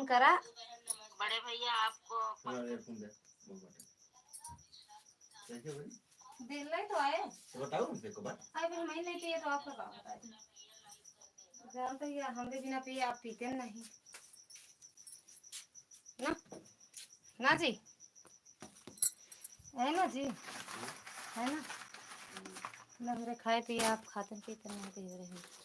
Phone करा बड़े भैया आपको दिल नहीं तो आए बताओ उनसे को बात आई फिर मैं नहीं पिए तो आपका क्या बताए जानते ही हमरे बिना पिए आप पीते नहीं ना ना जी है ना जी है ना ना मेरे खाए पिए आप खाते पीते नहीं दे रहे हैं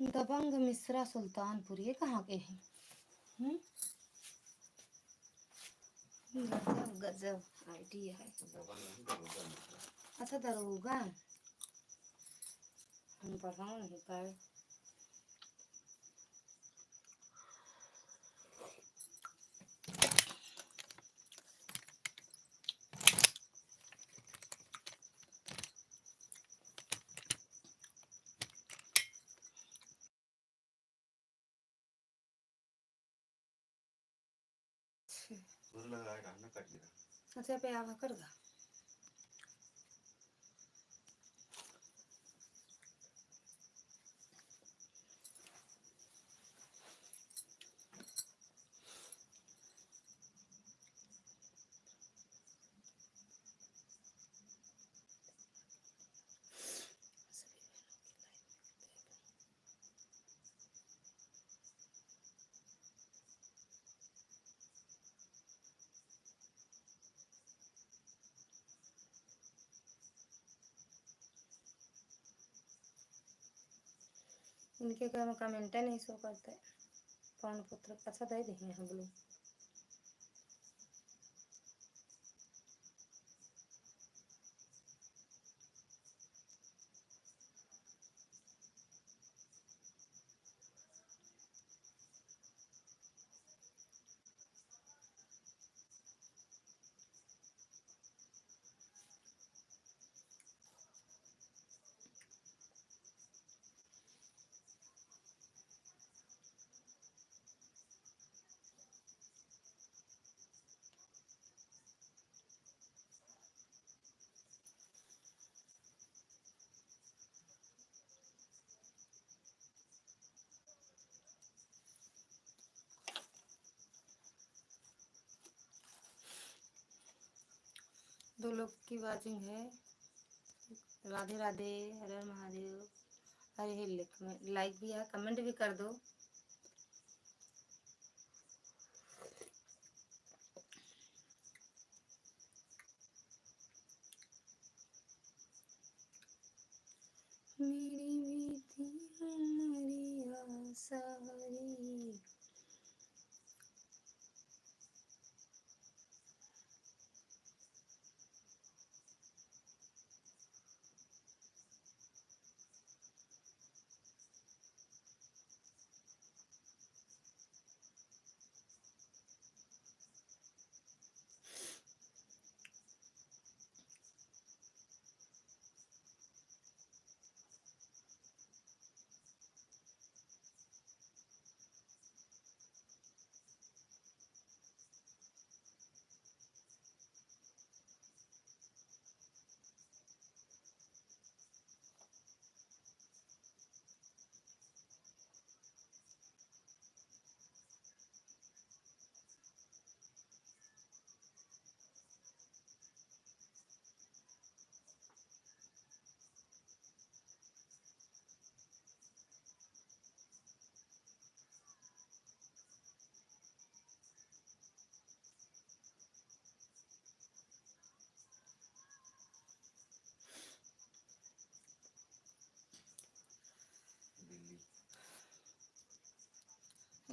दबंग मिश्रा सुल्तानपुर ये कहाँ के हैं गजब गजब आइडिया है अच्छा दरोगा हम पढ़ाओ नहीं पाए अच्छा पे आवा करगा इनके घर में कमेंट नहीं शो करते पवन पुत्र अच्छा दे देंगे हम लोग दो लोग की वाचिंग है राधे राधे हर हर महादेव अरे लाइक भी है कमेंट भी कर दो मेरी बीती उमरिया सारी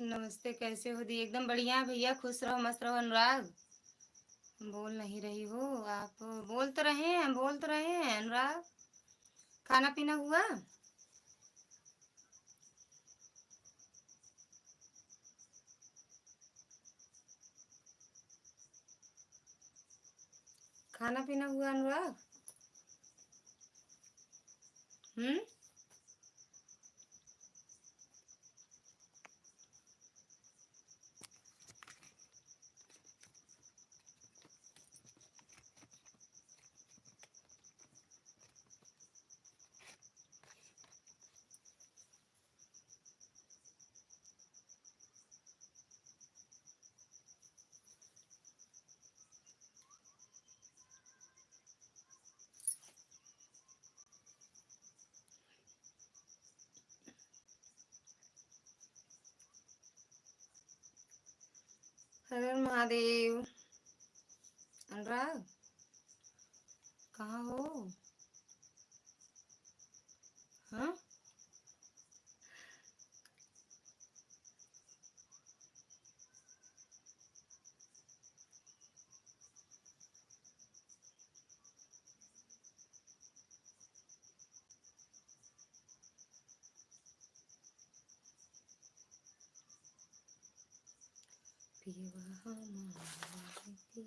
नमस्ते, कैसे हो दी? एकदम बढ़िया भैया, खुश रहो मस्त रहो। अनुराग, बोल नहीं रही हो आप? बोल तो रहे हैं, बोल तो रहे हैं अनुराग। खाना पीना हुआ? खाना पीना हुआ अनुराग? हम्म। हर हर महादेव। अनुराग, कहाँ हो? हाँ, विवाह मांगती।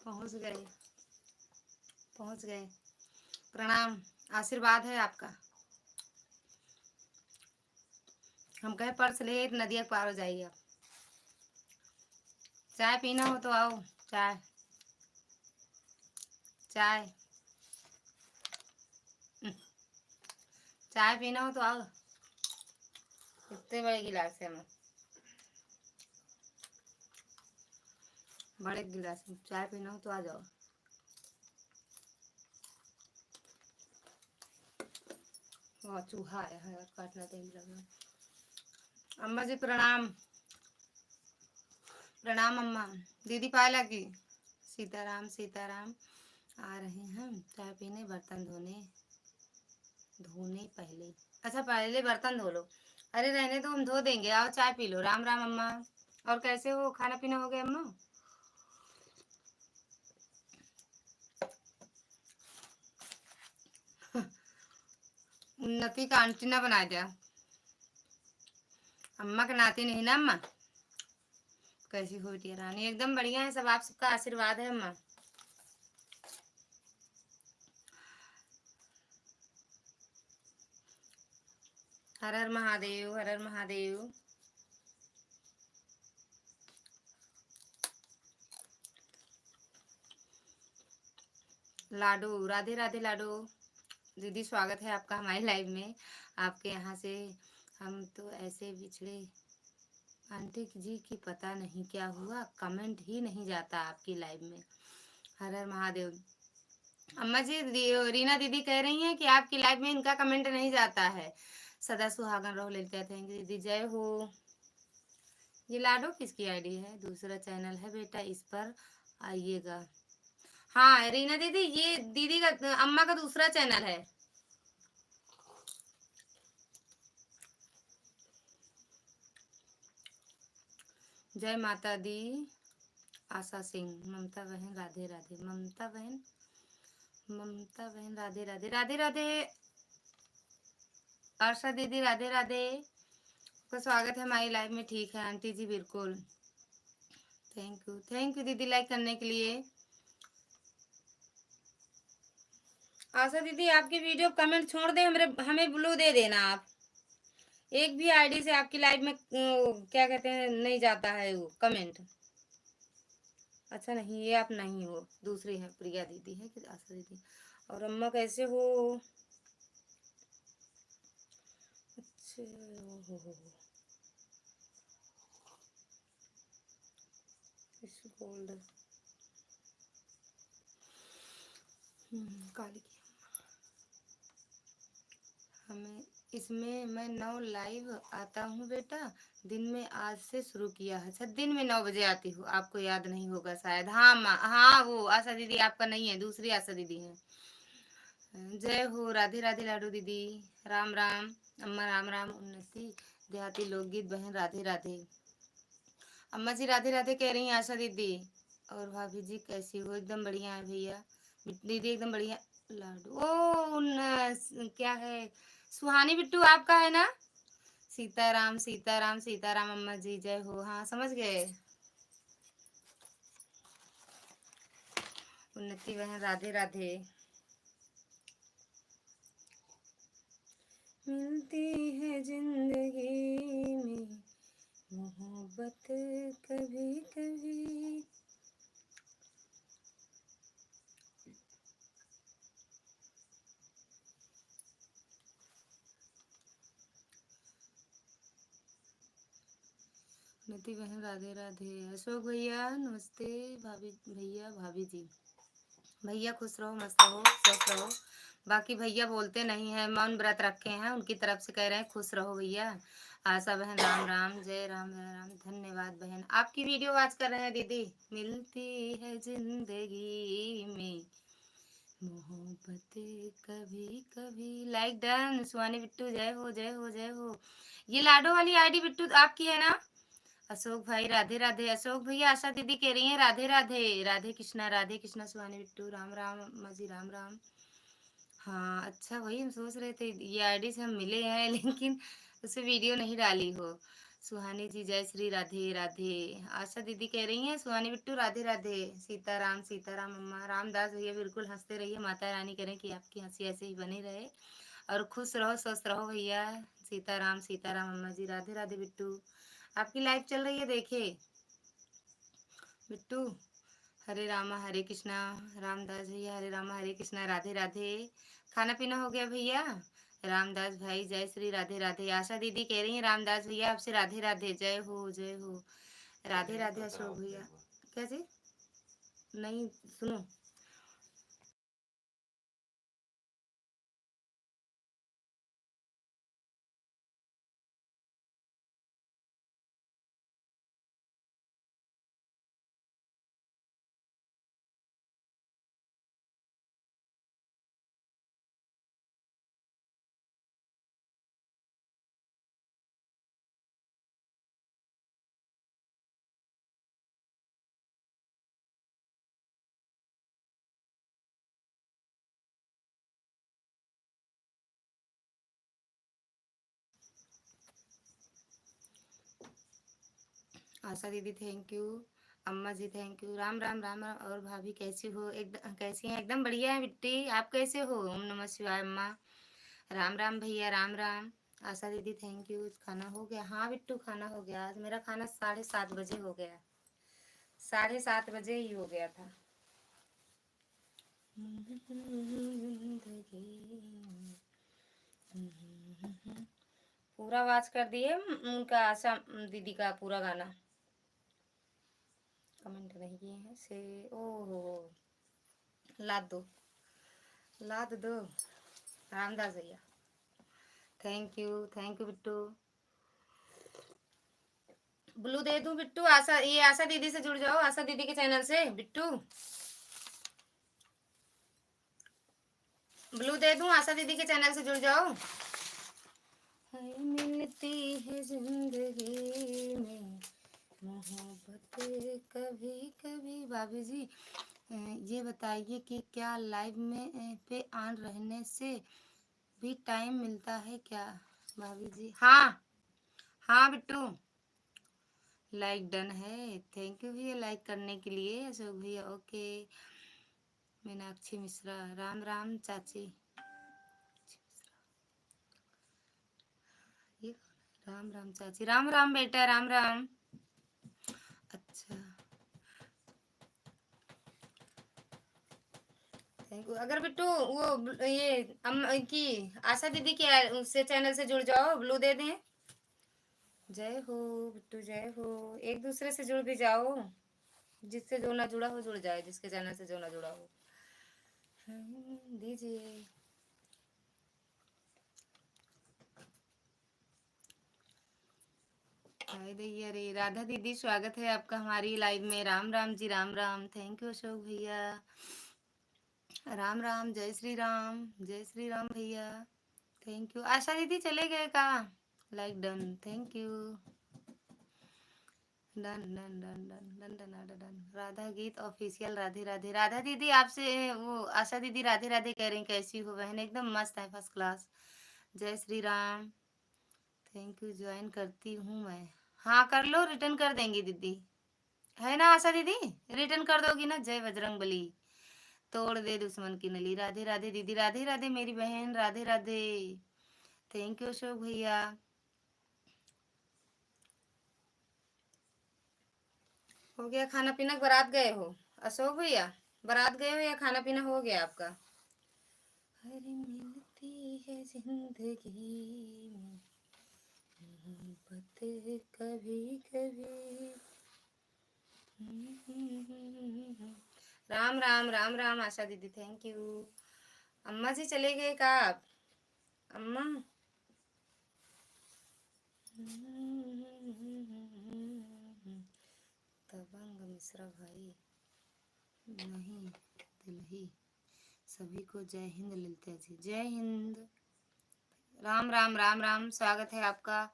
पहुंच गए, पहुंच गए। प्रणाम, आशीर्वाद है आपका। हम कहे पर्स ले नदिया पार हो जाइए आप। चाय पीना हो तो आओ। चाय, चाय, चाय पीना हो तो आओ। इतने बड़े गिलास है, हम बड़े गिलास में चाय पीना हो तो आ जाओ। वहाँ चूहा है काटना तेल लगा। अम्मा जी प्रणाम। प्रणाम अम्मा। दीदी पाला की। सीताराम सीताराम। आ रहे हैं चाय पीने, बर्तन धोने। धोने पहले, अच्छा पहले बर्तन धो लो। अरे रहने दो, हम धो देंगे। आओ चाय पी लो। राम राम अम्मा। और कैसे हो? खाना पीना हो गया अम्मा? उन्नति का आंटी ना बना दिया। अम्मा के नाती नहीं ना अम्मा। कैसी हो बिटिया रानी? एकदम बढ़िया है सब, आप सबका आशीर्वाद है अम्मा। हर हर महादेव, हर हर महादेव। लाडू, राधे राधे लाडू। दीदी स्वागत है आपका हमारी लाइव में। आपके यहाँ से हम तो ऐसे बिछड़े। आंटी जी की पता नहीं क्या हुआ, कमेंट ही नहीं जाता आपकी लाइव में। हर हर महादेव। अम्मा जी, रीना दीदी कह रही हैं कि आपकी लाइव में इनका कमेंट नहीं जाता है। सदा सुहागन रहो ललिता। थैंक यू दीदी, जय हो। ये लाडो किसकी आईडी है? दूसरा चैनल है बेटा, इस पर आइएगा। हाँ रीना दीदी, ये दीदी का, अम्मा का दूसरा चैनल है। जय माता दी। आशा सिंह, ममता बहन राधे राधे। ममता बहन, ममता बहन राधे राधे, राधे राधे। आशा दीदी राधे राधे। आपका स्वागत है हमारी लाइव में। ठीक है आंटी जी, बिल्कुल। थैंक यू दीदी लाइक करने के लिए। आशा दीदी, आपकी वीडियो कमेंट छोड़ दे, हमें ब्लू दे देना आप। एक भी आईडी से आपकी लाइव में क्या कहते हैं, नहीं जाता है वो कमेंट। अच्छा नहीं, ये आप नहीं हो, दूसरी है, प्रिया दीदी है कि आशा दीदी। और अम्मा कैसे हो? अच्छा हो। गोल्ड काली की। हमें इसमें मैं 9 लाइव आता हूँ बेटा। दिन में आज से शुरू किया है। अच्छा, दिन में 9 बजे आती हूँ, आपको याद नहीं होगा शायद। हाँ माँ, हाँ वो आशा दीदी आपका नहीं है, दूसरी आशा दीदी है। जय हो, राधे राधे लाडू दीदी। राम राम अम्मा, राम राम। उन्नति देहाती लोकगीत बहन, राधे राधे। अम्मा जी राधे राधे कह रही हैं आशा दीदी। और भाभी जी कैसी हो? एकदम बढ़िया है भैया। दीदी एकदम बढ़िया। लाडू ओ क्या है, सुहानी बिट्टू आपका है ना? सीताराम सीताराम सीताराम अम्मा जी, जय हो। हाँ समझ गए। उन्नति बहन, राधे राधे। मिलती है जिंदगी में मोहब्बत कभी कभी। उन्नति बहन, राधे राधे। अशोक भैया नमस्ते। भाभी भैया, भाभी जी। भैया खुश रहो, मस्त रहो, स्वस्थ रहो। बाकी भैया बोलते नहीं है, मौन व्रत रखे हैं, उनकी तरफ से कह रहे हैं खुश रहो भैया। आशा बहन, राम राम, जय राम जय राम। धन्यवाद बहन, आपकी वीडियो वॉच कर रहे हैं दीदी। मिलती है जिंदगी में मोहब्बत कभी कभी। Like done. सुहानी बिट्टू, जय हो जय हो जय हो। ये लाडो वाली आईडी बिट्टू आपकी है ना? अशोक भाई, राधे राधे। अशोक भैया, आशा दीदी कह रही हैं राधे राधे। राधे कृष्णा, राधे कृष्णा। सुहानी बिट्टू, राम राम अम्मा जी, राम राम। हाँ अच्छा, वही हम सोच रहे थे, ये आईडी से हम मिले हैं लेकिन उसे वीडियो नहीं डाली हो। सुहानी जी, जय श्री राधे राधे। आशा दीदी कह रही हैं सुहानी बिट्टू राधे राधे। सीताराम सीताराम अम्मा। रामदास भैया, बिल्कुल हंसते रहिए, माता रानी करें कि आपकी हंसी ऐसे ही बनी रहे और खुश रहो, स्वस्थ रहो भैया। सीताराम सीताराम अम्मा जी, राधे राधे। बिट्टू आपकी लाइव चल रही है, देखे बिट्टू। हरे रामा हरे कृष्णा। रामदास भैया, हरे रामा हरे कृष्णा, राधे राधे। खाना पीना हो गया भैया? रामदास भाई, जय श्री राधे राधे। आशा दीदी कह रही हैं रामदास भैया आपसे राधे राधे। जय हो जय हो। राधे राधे अशोक भैया। कैसे नहीं, सुनो। आशा दीदी थैंक यू। अम्मा जी थैंक यू। राम राम राम राम। और भाभी कैसी हो? एकदम कैसी हैं? एकदम बढ़िया है बिट्टी, आप कैसे हो? ओम नमः शिवाय अम्मा। राम राम भैया, राम राम। आशा दीदी थैंक यू। खाना हो गया? हाँ बिट्टू, खाना हो गया। आज मेरा खाना 7:30 बजे हो गया। 7:30 बजे ही हो गया था। पूरा वाच कर दिए उनका, आशा दीदी का पूरा गाना। कमेंट नहीं किए हैं से। ओहो, लाद दो, लाद दो। रामदास भैया थैंक यू बिट्टू। ब्लू दे दूं बिट्टू? आशा, ये आशा दीदी से जुड़ जाओ, आशा दीदी के चैनल से बिट्टू। ब्लू दे दूं? आशा दीदी के चैनल से जुड़ जाओ। हाय मिलती है जिंदगी में मोहब्बत कभी कभी। भाभी जी ये बताइए कि क्या लाइव में पे ऑन रहने से भी टाइम मिलता है क्या? भाभी जी हाँ, हाँ बिट्टू। लाइक डन है, थैंक यू भैया लाइक करने के लिए। अशोक भैया ओके। मीनाक्षी मिश्रा, राम राम चाची। ये राम राम चाची, राम राम बेटा, राम राम। अच्छा थैंक यू। अगर बिट्टू वो ये की आशा दीदी के उससे चैनल से जुड़ जाओ, ब्लू दे दें। जय हो बिट्टू, जय हो। एक दूसरे से जुड़ भी जाओ, जिससे जो ना जुड़ा हो जुड़ जाए, जिसके चैनल से जो ना जुड़ा हो। दीजिए। हाय दैया रे। राधा दीदी स्वागत है आपका हमारी लाइव में। राम राम जी, राम राम। थैंक यू अशोक भैया। राम राम, जय श्री राम, जय श्री राम भैया। Thank you. आशा दीदी चले गए कहाँ? Like done, thank you. Done done done done done done done done. Radha गीत ऑफिशियल। राधे राधे। राधा दीदी आपसे वो आशा दीदी राधे राधे कह रही, कैसी हो बहन? एकदम मस्त है, फर्स्ट क्लास। जय Shri Ram. Thank you. Join करती हूँ मैं। हाँ कर लो, रिटर्न कर देंगी दीदी, है ना आशा दीदी? रिटर्न कर दोगी ना? जय बजरंग बली। तोड़ दे दुश्मन की नली। राधे राधे दीदी। राधे राधे मेरी बहन। राधे राधे। थैंक यू अशोक भैया। हो गया खाना पीना? बारात गए हो अशोक भैया? बारात गए हो या खाना पीना हो गया आपका? हर मिलती है जिंदगी में मोहब्बत कभी कभी। राम राम, राम राम आशा दीदी, थैंक यू। अम्मा जी चले गए का आप? अम्मा तबंग मिश्रा भाई नहीं दिल्ली। सभी को जय हिंद ललिता जी। जय हिंद। राम राम, राम राम, स्वागत है आपका।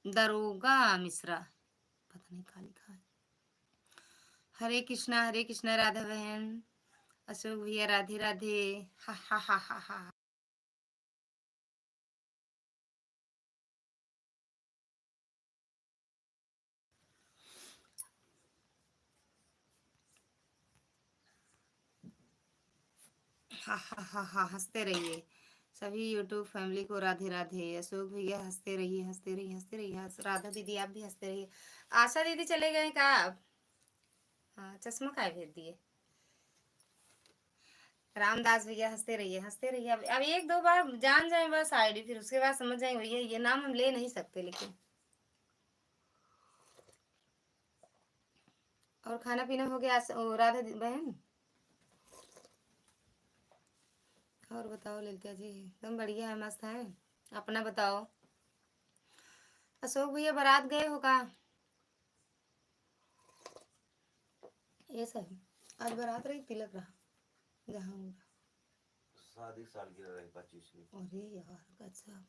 दरोगा मिश्रा, पता नहीं क्या लिखा है। हरे कृष्णा राधा बहन। अशोक भैया राधे राधे। हा हा हा हा हा। हा हा हा हा। हंसते रहिए सभी यूट्यूब फैमिली को। राधे राधे। अशोक भैया हंसते रहिए, हंसते रहिए, हंसते रहिए। राधा दीदी आप भी हंसते रहिए। आशा दीदी चले गए क्या आप? हाँ, चश्मा काय भेज दिए? रामदास भैया हंसते रहिए, हंसते रहिए। अब एक दो बार जान जाए बस आईडी, फिर उसके बाद समझ जाएंगे भैया ये नाम हम ले नहीं सकते। लेकिन और खाना पीना हो गया राधा बहन? और बताओ ललिता जी? एकदम बढ़िया है, मस्त है। अपना बताओ। अशोक भैया बारात गए हो का? ये सही। आज बारात रही, तिलक रहा जहाँ होगा। शादी सालगिरह रही 25वीं। अरे यार अच्छा।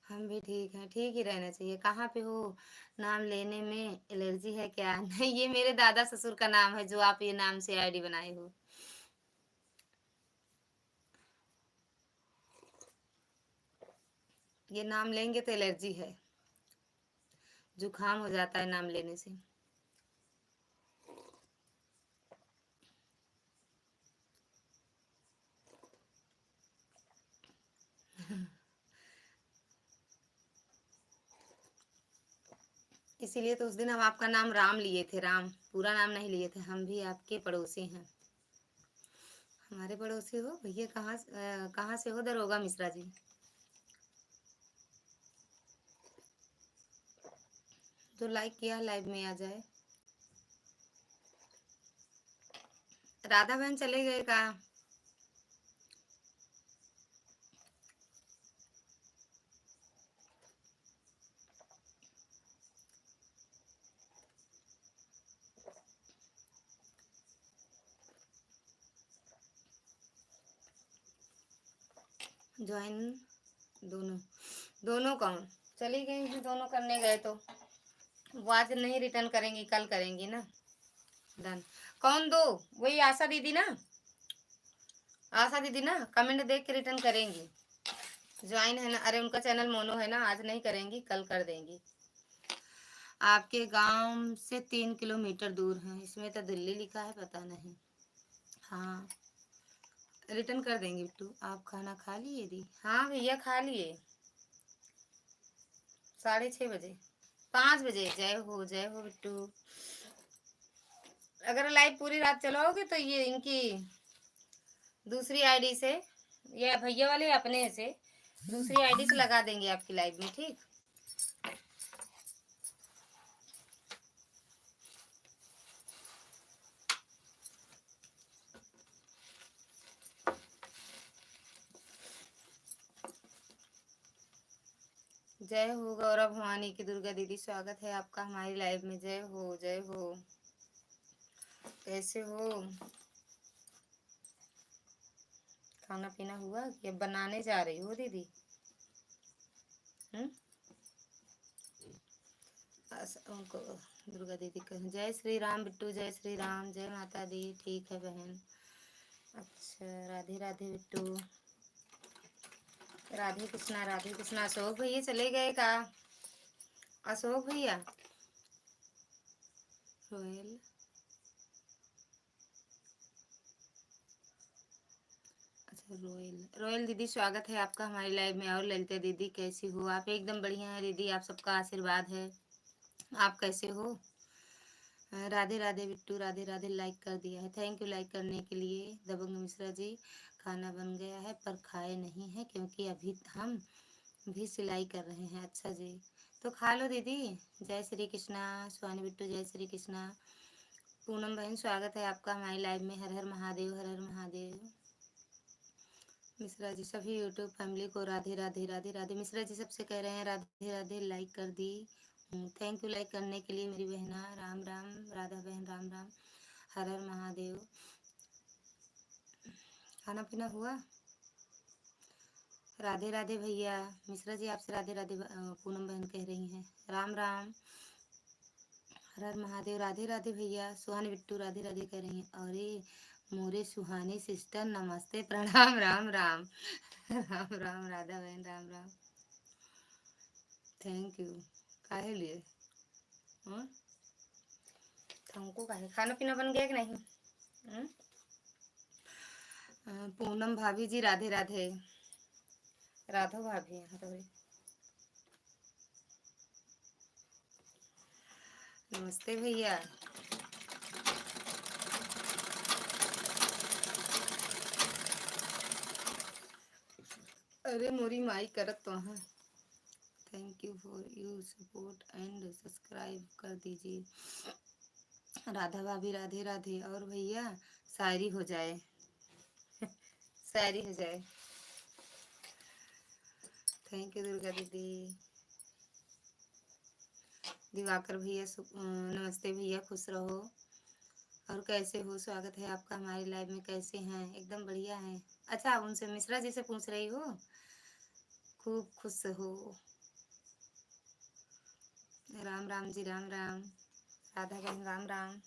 हम भी ठीक हैं, ठीक ही रहना चाहिए। कहाँ पे हो? नाम लेने में एलर्जी है क्या? नहीं, ये मेरे दादा ससुर का नाम है जो आप ये नाम से आईडी बनाए हो। ये नाम लेंगे तो एलर्जी है, जुकाम हो जाता है नाम लेने से। इसीलिए तो उस दिन हम आपका नाम राम लिए थे, राम पूरा नाम नहीं लिए थे। हम भी आपके पड़ोसी हैं। हमारे पड़ोसी हो भैया? कहाँ से हो? दरोगा मिश्रा जी। जो लाइक किया लाइव में आ जाए। राधा बहन चले गए का? ज्वाइन दोनों, दोनों कौन? चली गई हैं दोनों, करने गए तो वो आज नहीं रिटर्न करेंगी, कल करेंगी ना। डन। कौन दो? वही आशा दीदी ना? आशा दीदी ना कमेंट देख के रिटर्न करेंगी। ज्वाइन है ना? अरे उनका चैनल मोनो है ना, आज नहीं करेंगी, कल कर देंगी। आपके गांव से 3 किलोमीटर दूर है। इसमें तो दिल्ली लिखा है, पता नहीं। हाँ रिटर्न कर देंगे बिट्टू। आप खाना खा लिए दी? हाँ भैया खा लिए। 6:30 बजे, 5 बजे। जय हो बिट्टू। अगर लाइव पूरी रात चलाओगे तो ये इनकी दूसरी आईडी से या भैया वाले अपने से दूसरी आईडी से लगा देंगे आपकी लाइव में, ठीक? जय हो गौरव भवानी की दुर्गा दीदी, स्वागत है आपका हमारी लाइव में। जय हो जय हो। कैसे हो? खाना पीना हुआ कि अब बनाने जा रही हो दीदी? हम्म। उनको दुर्गा दीदी कह जय श्री राम बिट्टू, जय श्री राम, जय माता दी। ठीक है बहन। अच्छा, राधे राधे बिट्टू, राधे कृष्णा राधे कृष्णा। अशोक भैया चले गए का? अशोक भैया। रोयल, अच्छा रोयल रोयल दीदी, स्वागत है आपका हमारी लाइव में। और ललिता दीदी कैसी हो आप? एकदम बढ़िया है दीदी, आप सबका आशीर्वाद है। आप कैसे हो? राधे राधे बिट्टू, राधे राधे। लाइक कर दिया है, थैंक यू लाइक करने के लिए। दबंग मिश्रा जी, खाना बन गया है पर खाए नहीं है क्योंकि अभी हम भी सिलाई कर रहे हैं। अच्छा जी, तो खा लो दीदी। जय श्री कृष्णा सुहानी बिट्टू, जय श्री कृष्णा। पूनम बहन, स्वागत है आपका हमारी लाइव में। हर हर महादेव, हर हर महादेव। मिश्रा जी, सभी यूट्यूब फैमिली को राधे राधे राधे राधे। मिश्रा जी सबसे कह रहे हैं राधे राधे, लाइक कर दी। थैंक यू लाइक करने के लिए मेरी बहना। राम राम राधा बहन, राम राम, हर हर महादेव। खाना पीना हुआ? राधे राधे भैया। मिश्रा जी आपसे राधे राधे पूनम बहन कह रही हैं। राम राम, हर हर महादेव। राधे राधे भैया। सुहानी बिट्टू राधे राधे कह रही हैं। अरे मोरे सुहानी सिस्टर, नमस्ते प्रणाम, राम राम। राम राम राधा बहन, राम राम। Thank you. काहे लिए? हाँ? हमको काहे? खाना पीना बन गया कि नहीं? हाँ? पूनम भाभी जी राधे राधे। राधा भाभी यहाँ तो। नमस्ते भैया। अरे मोरी माई करत तो हाँ। Thank you for you support and subscribe कर दीजिए। राधा भाभी राधे राधे। और भैया शायरी हो जाए, शायरी हो जाए। थैंक यू दुर्गा दीदी। दिवाकर भैया नमस्ते भैया, खुश रहो। और कैसे हो? स्वागत है आपका हमारी लाइव में। कैसे हैं? एकदम बढ़िया है। अच्छा, आप उनसे मिश्रा जी से पूछ रही हो? खूब खुश हो। राम राम जी, राम राम। राधा बहन, राम राम।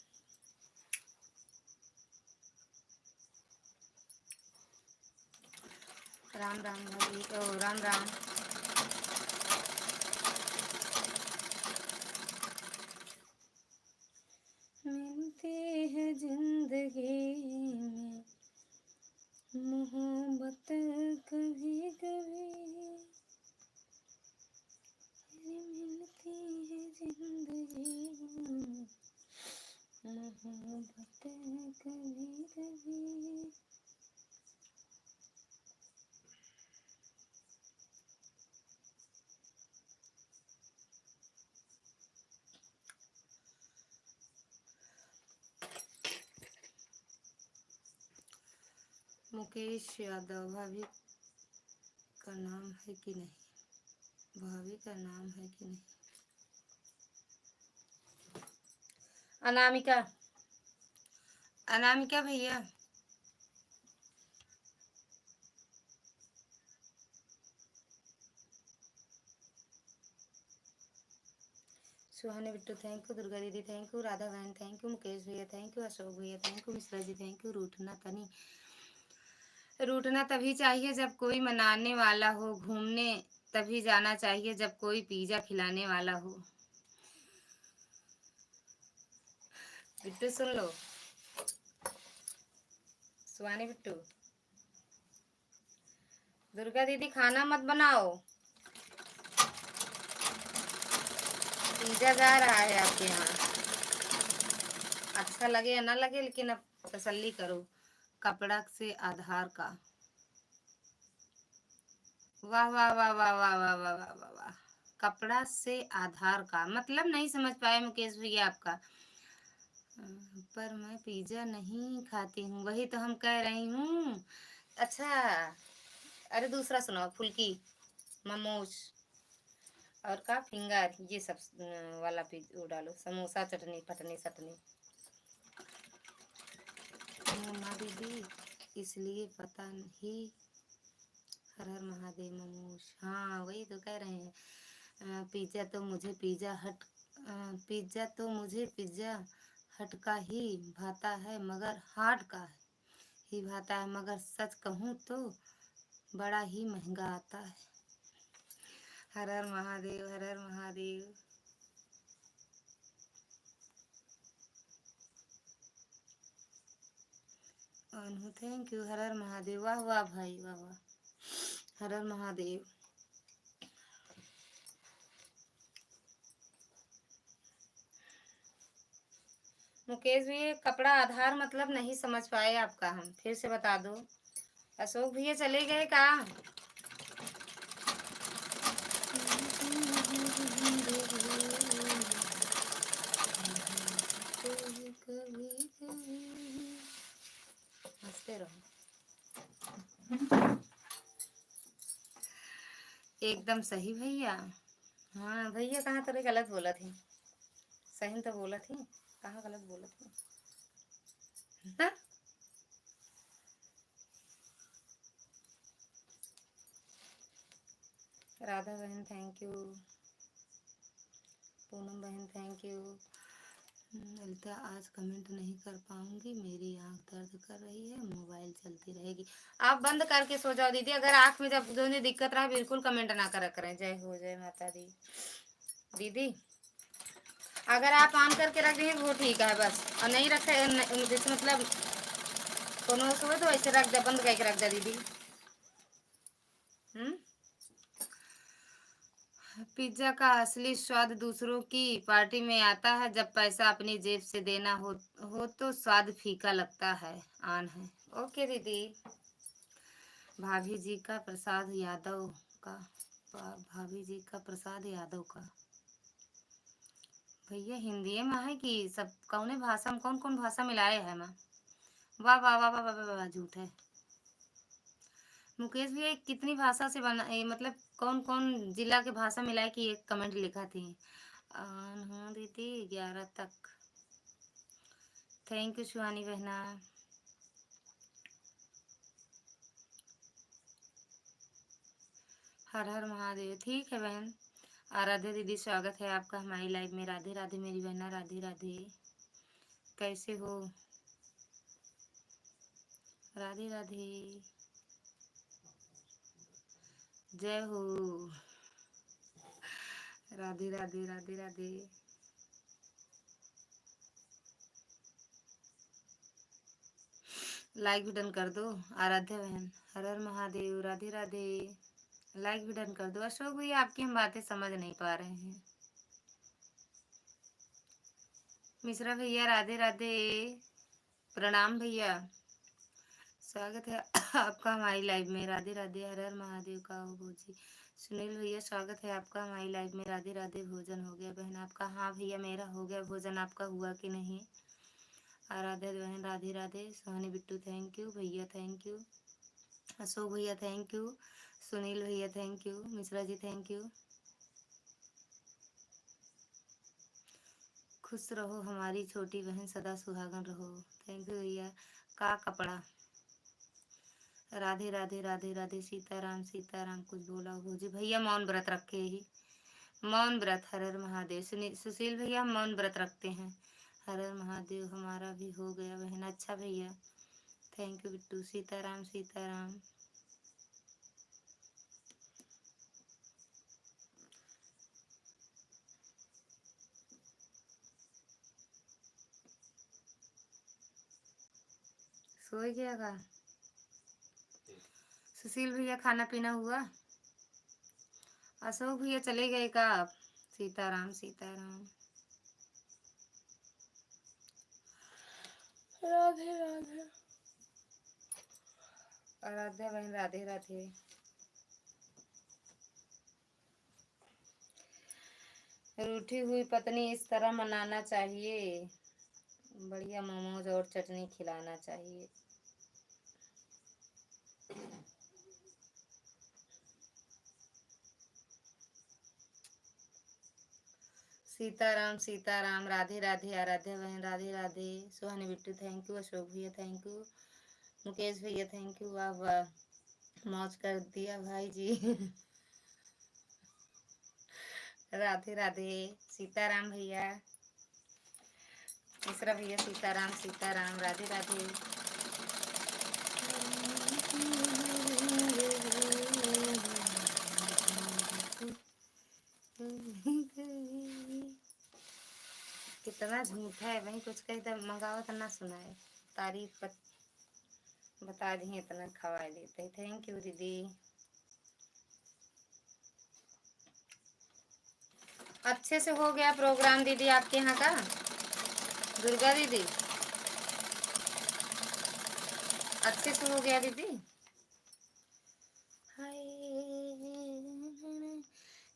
राम राम भाभी, ओ राम राम। मिलती है जिंदगी में मोहब्बत कभी कभी, मिलती है जिंदगी में मोहब्बत कभी कभी। मुकेश यादव, भाभी का नाम है कि नहीं? भाभी का नाम है कि नहीं? अनामिका, अनामिका भैया। सुहाने बिट्टू थैंक यू, दुर्गा दीदी थैंक यू, राधा बहन थैंक यू, मुकेश भैया थैंक यू, अशोक भैया thank you, Mishra ji thank you. रूठना तभी चाहिए जब कोई मनाने वाला हो, घूमने तभी जाना चाहिए जब कोई पिज्जा खिलाने वाला हो। बिट्टू सुन लो, सुहानी बिट्टू। दुर्गा दीदी खाना मत बनाओ, पिज्जा जा रहा है आपके यहाँ। अच्छा लगे या ना लगे, लेकिन अब तसल्ली करो। कपड़ा से आधार का। वाह वाह वाह वाह वाह वाह वाह वाह वाह वाह। कपड़ा से आधार का मतलब नहीं समझ पाए मुकेश भैया आपका। पर मैं पिज्जा नहीं खाती हूँ, वही तो हम कह रही हूँ। अच्छा, अरे दूसरा सुनाओ, फुल्की, मोमोज। और का फिंगर ये सब वाला वो डालो, समोसा चटनी पटनी सटनी। मम्मा दीदी इसलिए पता नहीं। हर हर महादेव ममोश, हाँ वही तो कह रहे हैं। पिज्ज़ा तो मुझे पिज्ज़ा हट का ही भाता है, मगर हार्ट का ही भाता है, मगर सच कहूँ तो बड़ा ही महंगा आता है। हर हर महादेव, हर हर महादेव। अनु थैंक यू। हर हर महादेव, वाह वाह भाई, वाह वाह। हर हर महादेव। मुकेश भैया कपड़ा आधार मतलब नहीं समझ पाए आपका, हम फिर से बता दो। अशोक भैया चले गए का? हंसते रहो। एकदम सही भैया। हाँ भैया कहाँ तक गलत बोला थी, सही तो बोला थी, कहाँ गलत बोला थी। हाँ? राधा बहन थैंक यू। पूनम बहन थैंक यू। ललिता आज कमेंट नहीं कर पाऊंगी, मेरी आंख दर्द कर रही है, मोबाइल चलती रहेगी। आप बंद करके सो जाओ दीदी, अगर आंख में जब जो दिक्कत रहा बिल्कुल कमेंट ना करा करें। जय हो, जय माता दी। दीदी अगर आप ऑन करके रख देंगे वो ठीक है बस, और नहीं रखे जैसे मतलब कोनो सोए तो ऐसे रख दे, बंद करके रख दे दीदी। पिज्जा का असली स्वाद दूसरों की पार्टी में आता है, जब पैसा अपनी जेब से देना हो तो स्वाद फीका लगता है। ऑन है। ओके दीदी। भाभी जी का प्रसाद यादव का, भाभी जी का प्रसाद यादव का। भैया हिंदी में है कि सब कौन भाषा में, कौन कौन भाषा मिलाए है माँ? वाह वाह वाह वाह वाह वाह, झूठ है। मुकेश भैया कितनी भाषा से बना मतलब कौन कौन जिला के भाषा मिलाए कि एक कमेंट लिखा थी। हाँ दीदी 11 तक। थैंक यू सुहानी बहना। हर हर महादेव। ठीक है बहन। आराध्या दीदी स्वागत है आपका हमारी लाइव में। राधे राधे मेरी बहना, राधे राधे। कैसे हो? राधे राधे। जय हो। राधे राधे, राधे राधे। लाइक भी डन कर दो आराध्या बहन। हर हर महादेव, राधे राधे। लाइक भी डन कर दो। अशोक भैया आपकी हम बातें समझ नहीं पा रहे हैं। मिश्रा भैया राधे राधे। प्रणाम भैया, स्वागत है आपका हमारी लाइव में। राधे राधे। हर हर महादेव का हो भोजी। सुनील भैया स्वागत है आपका हमारी लाइव में। राधे राधे। भोजन हो गया बहन आपका? हाँ भैया मेरा हो गया भोजन, आपका हुआ कि नहीं? आराध्या बहन राधे राधे। सोहनी बिट्टू थैंक यू भैया, थैंक यू। अशोक भैया थैंक यू। सुनील भैया thank you. Mishra ji thank you. खुश रहो हमारी छोटी बहन, सदा सुहागन रहो। थैंक यू भैया। का कपड़ा। राधे राधे, राधे राधे। सीताराम सीताराम कुछ बोला हो जी भैया? मौन व्रत रखे ही, मौन व्रत। हर हर महादेव। सुशील भैया हम मौन व्रत रखते हैं। हर हर महादेव। हमारा भी हो गया बहन। अच्छा भैया थैंक यू बिट्टू। सीताराम सीताराम। सो गया का? सुशील भैया खाना पीना हुआ? अशोक भैया चले गए का आप? सीताराम सीताराम। राधे राधे। आराध्या बहन राधे राधे। रूठी हुई पत्नी इस तरह मनाना चाहिए, बढ़िया मोमोज और चटनी खिलाना चाहिए। सीताराम सीताराम, राधे राधे आराध्या बहन, राधे राधे। सुहानी बिट्टू थैंक यू, अशोक भैया थैंक यू, मुकेश भैया थैंक यू। वाह वाह, मौज कर दिया भाई जी। राधे राधे, सीताराम भैया, मिश्रा भैया, सीताराम सीताराम, राधे राधे। कितना झूठा है, वही कुछ कही तो मंगावा तो ना सुनाए, तारीफ बता दी इतना खवा देते। थैंक यू दीदी। अच्छे से हो गया प्रोग्राम दीदी आपके यहाँ का, दुर्गा दीदी? अच्छे से हो गया दीदी?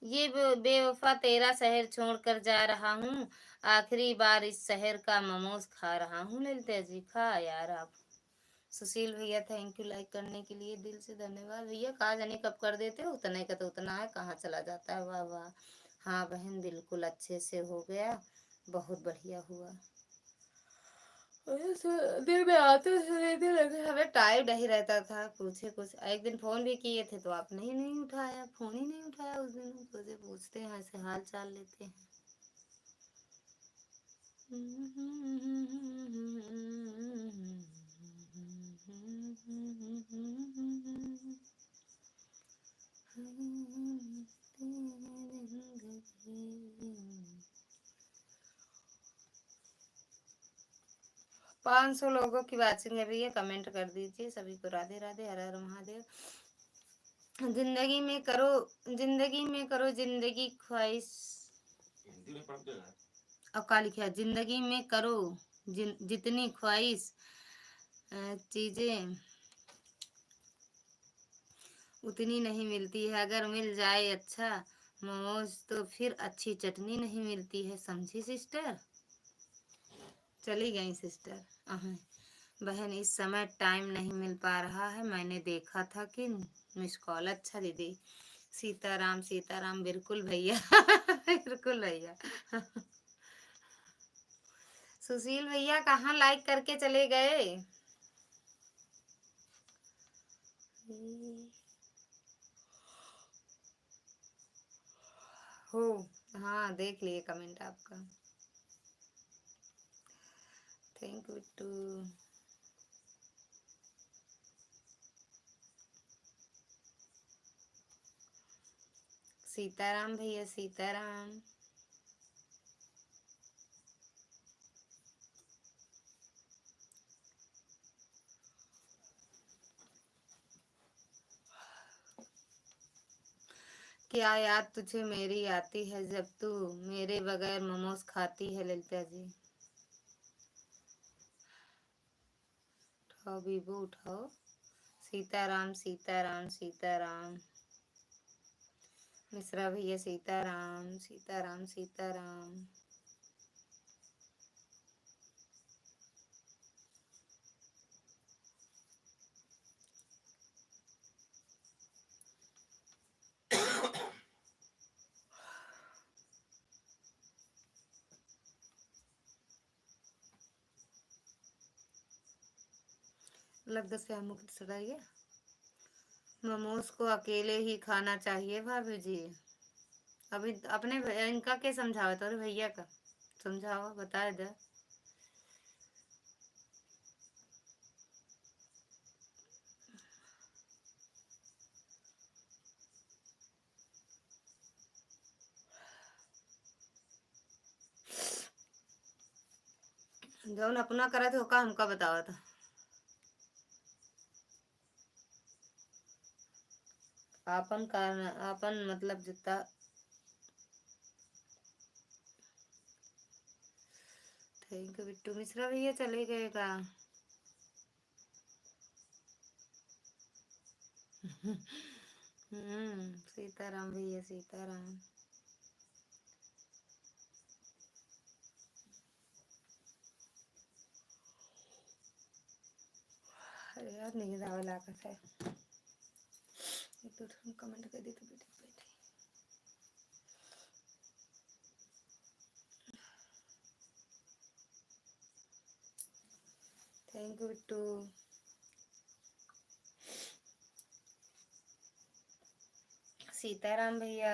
ये बेवफा तेरा शहर छोड़कर जा रहा हूँ, आखिरी बार इस शहर का मोमोज खा रहा हूँ। ललिता जी खा यार आप। सुशील भैया थैंक यू लाइक करने के लिए, दिल से धन्यवाद भैया। कहा जाने कब कर देते हो, उतना का तो उतना है, कहाँ चला जाता है। वाह वाह, हाँ बहन बिल्कुल अच्छे से हो गया, बहुत बढ़िया हुआ। दिन में आते लगे हमें टाइम नहीं रहता था, पूछे कुछ। एक दिन फोन भी किए थे तो आपने ही नहीं उठाया, फोन ही नहीं उठाया उस दिन। सोचे पूछते हैं, ऐसे हाल चाल लेते हैं। पाँच 500 लोगों की वाचिंग है भैया, कमेंट कर दीजिए। सभी को राधे राधे, हर हर महादेव। जिंदगी में करो, जिंदगी में करो, जिंदगी ख्वाहिश। अब का लिखा है, जिंदगी में करो जितनी ख्वाहिश चीजें उतनी नहीं मिलती है। अगर मिल जाए अच्छा मोमोज तो फिर अच्छी चटनी नहीं मिलती है। समझी सिस्टर? चली गई सिस्टर। बहन इस समय टाइम नहीं मिल पा रहा है, मैंने देखा था कि मिस कॉल। अच्छा दीदी, सीताराम सीताराम, बिल्कुल भैया। बिल्कुल भैया। सुशील भैया कहाँ लाइक करके चले गए? हो, हाँ देख लिए कमेंट आपका। Thank you to. सीताराम भैया सीताराम। क्या याद तुझे मेरी आती है जब तू मेरे बगैर मोमोज खाती है। ललिता जी उठाओ, बीबू उठाओ। सीताराम सीताराम सीताराम, मिश्रा भैया सीताराम सीताराम सीताराम। लग से मुक्त सड़ाइए। मोमोज को अकेले ही खाना चाहिए भाभी जी। अभी अपने इनका क्या समझाओ, तो भैया का समझाओ, बताए दे। जौन अपना करा थे का हमका बतावा था। आपन कारण आपन मतलब जितना। Thank you Bittu. मिश्रा भैया चले गए का? सीताराम भैया सीताराम। अरे यार नींद आवे लागत है। एक दो कमेंट कर दी तो बैठी बैठी। Thank you Bittu. सीताराम भैया,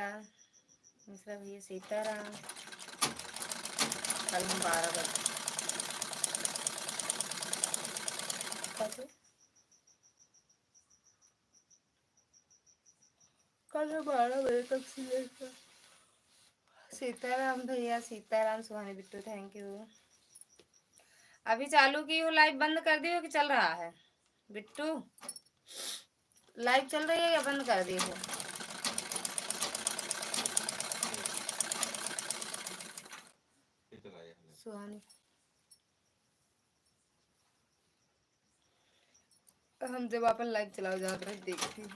मिश्रा भैया सीताराम। कल हम 12 बजे कल हम 12 बजे तक सीएगा। सीताराम भैया सीताराम। सुहानी बिट्टू थैंक यू। अभी चालू की हो लाइव, बंद कर दी हो कि चल रहा है? बिट्टू लाइव चल रही है या बंद कर दी हो? सुहानी हम जब अपन लाइव चलाओ जाकर देखती हूँ।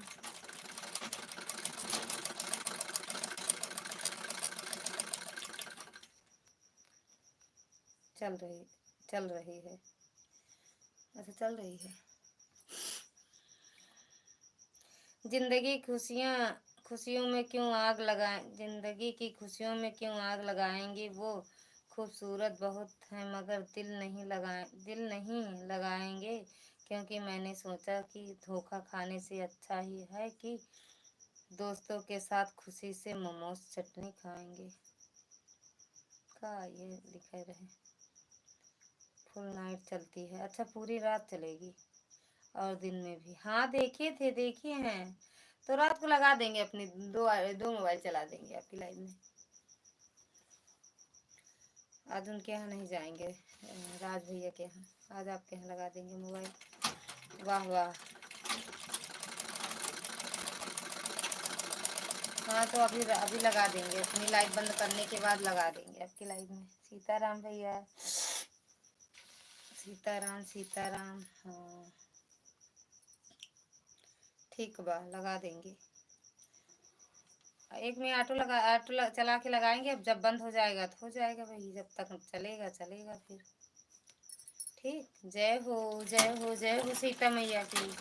चल रही है। अच्छा चल रही है। जिंदगी खुशियों में क्यों आग लगाए, जिंदगी की खुशियों में क्यों आग लगाएंगे। वो खूबसूरत बहुत है मगर दिल नहीं लगाएंगे। क्योंकि मैंने सोचा कि धोखा खाने से अच्छा ही है कि दोस्तों के साथ खुशी से मोमोज चटनी खाएंगे। का ये लिखे रहे फुल नाइट चलती है। अच्छा पूरी रात चलेगी और दिन में भी। हाँ देखे हैं। तो रात को लगा देंगे, अपनी दो मोबाइल चला देंगे आपकी लाइव में। आज उनके यहाँ नहीं जाएंगे, राज भैया के यहाँ। आज आपके यहाँ लगा देंगे मोबाइल। वाह वाह। हाँ तो अभी लगा देंगे, अपनी लाइव बंद करने के बाद लगा देंगे आपकी लाइव में। सीताराम भैया सीताराम सीताराम। हाँ ठीक बा, लगा देंगे। एक में ऑटो चला के लगाएंगे। अब जब बंद हो जाएगा तो हो जाएगा भाई, जब तक चलेगा फिर। ठीक। जय हो जय हो जय हो सीता मैया की।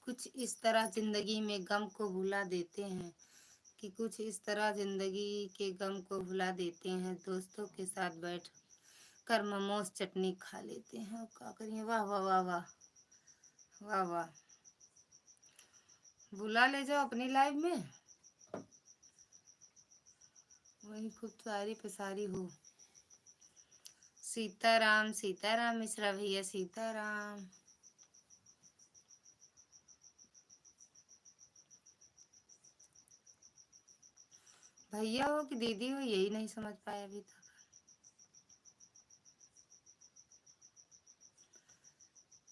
कुछ इस तरह जिंदगी में गम को भुला देते हैं कि कुछ इस तरह जिंदगी के गम को भुला देते हैं। दोस्तों के साथ बैठ कर मोमोज चटनी खा लेते हैं। क्या करिए। वाह वाह वाह वाह वाह वाह। बुला ले जाओ अपनी लाइव में, वही खूब सारी पसारी हो। सीताराम सीताराम मिश्रा भैया सीताराम। भैया हो कि दीदी हो यही नहीं समझ पाए अभी तक।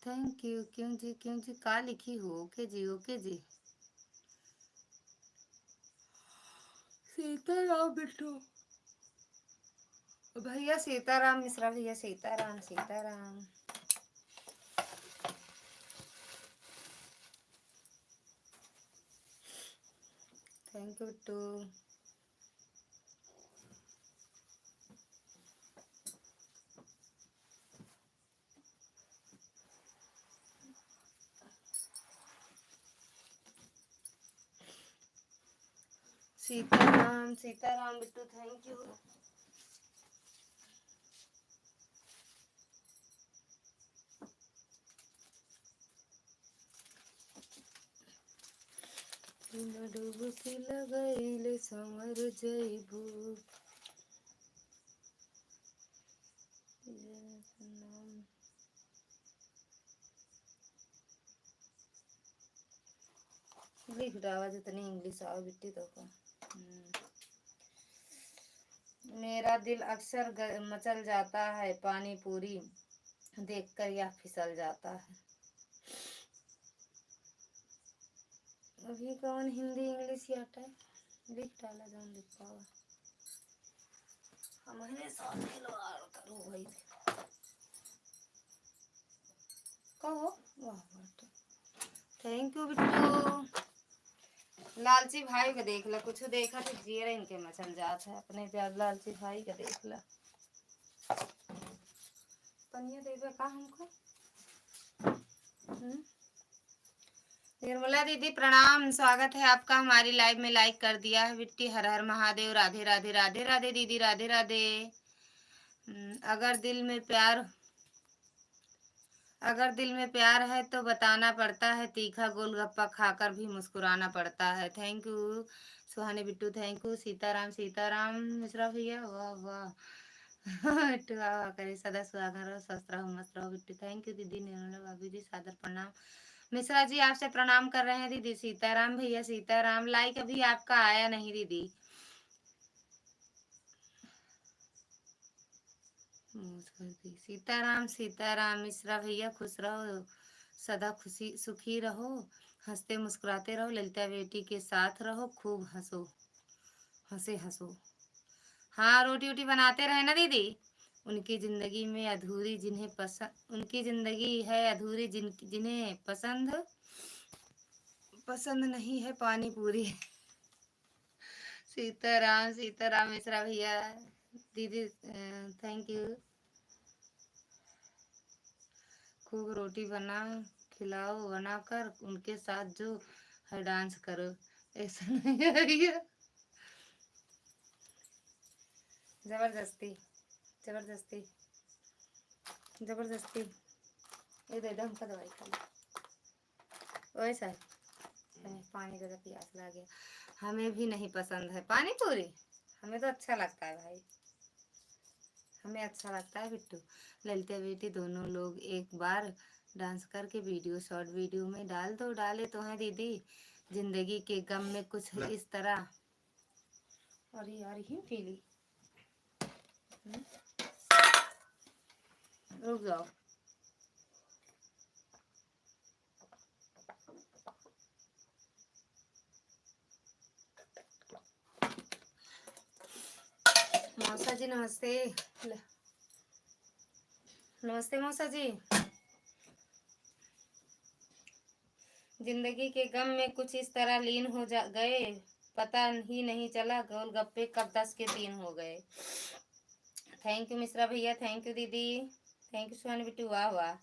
Thank you. क्यों जी का लिखी हो? ओके जी। सीताराम बिट्टू भैया सीताराम मिश्रा भैया Sitaram Sitaram. Thank you Bittu. Sitaram Sitaram Bittu thank you. डुबकी लगाइले समर जइबू। लिख डावा जितनी इंग्लिश आओ बिट्टी तो का। मेरा दिल अक्सर मचल जाता है पानी पूरी देखकर यह फिसल जाता है। अभी कौन हिंदी इंग्लिश ही हटा है। लिख डाला जाऊँ लिख पावा हमारे साथ खिलवाड़ करो भाई। कहो वाह थैंक यू बिट्टू। लालची भाई का देख ला, कुछ देखा तो जीरा इनके मचल जात है अपने प्यार। लालची भाई का देख ला। पनिया देवे का हमको। निर्मला दीदी प्रणाम, स्वागत है आपका हमारी लाइव में। लाइक कर दिया है बिट्टी। हर हर महादेव। राधे राधे राधे राधे दीदी, राधे राधे। अगर दिल में प्यार अगर दिल में प्यार है तो बताना पड़ता है, तीखा गोलगप्पा खाकर भी मुस्कुराना पड़ता है। Thank you Suhani Bittu, thank you. Sitaram Sitaram Mishra भैया, वाह वाह। बिट्टू वाह करे, सदा सुहागन रहो, स्वस्थ रहो, मस्त रहो बिट्टू। थैंक यू दीदी। निर्मला भाभी जी सादर प्रणाम। मिश्रा जी आपसे प्रणाम कर रहे हैं दीदी। सीताराम भैया सीताराम। लाइक अभी आपका आया नहीं दीदी। सीताराम सीताराम मिश्रा भैया, खुश रहो, सदा खुशी सुखी रहो, हंसते मुस्कुराते रहो, ललिता बेटी के साथ रहो, खूब हंसो, हंसे हंसो। हाँ, रोटी वोटी बनाते रहे ना दीदी। उनकी जिंदगी में अधूरी जिन्हें पसंद उनकी जिंदगी है अधूरी जिन्हें पसंद पसंद नहीं है पानी पूरी। सीताराम सीताराम मिश्रा भैया दीदी, थैंक यू। खूब रोटी बना खिलाओ, बनाकर उनके साथ जो है डांस करो, ऐसा नहीं है भैया। जबरदस्ती जबरदस्ती जबरदस्ती। ये दे दो हमको दवाई खा लो। ओए सर, पानी का प्यास लग गया। हमें भी नहीं पसंद है पानी पूरी। हमें तो अच्छा लगता है भाई, हमें अच्छा लगता है बिट्टू। ललिता बेटी दोनों लोग एक बार डांस करके वीडियो शॉर्ट वीडियो में डाल दो। डाले तो हैं दीदी, जिंदगी के गम में कुछ इस तरह। अरे यार ही पीली, रुक जाओ। मौसा जी नमस्ते। नमस्ते मौसा जी। जिंदगी के गम में कुछ इस तरह लीन हो जा गए, पता ही नहीं चला गोलगप्पे कब 10 के 3 हो गए। थैंक यू मिश्रा भैया, थैंक यू दीदी, थैंक यू सुहानी बिट्टू, वाह वाह।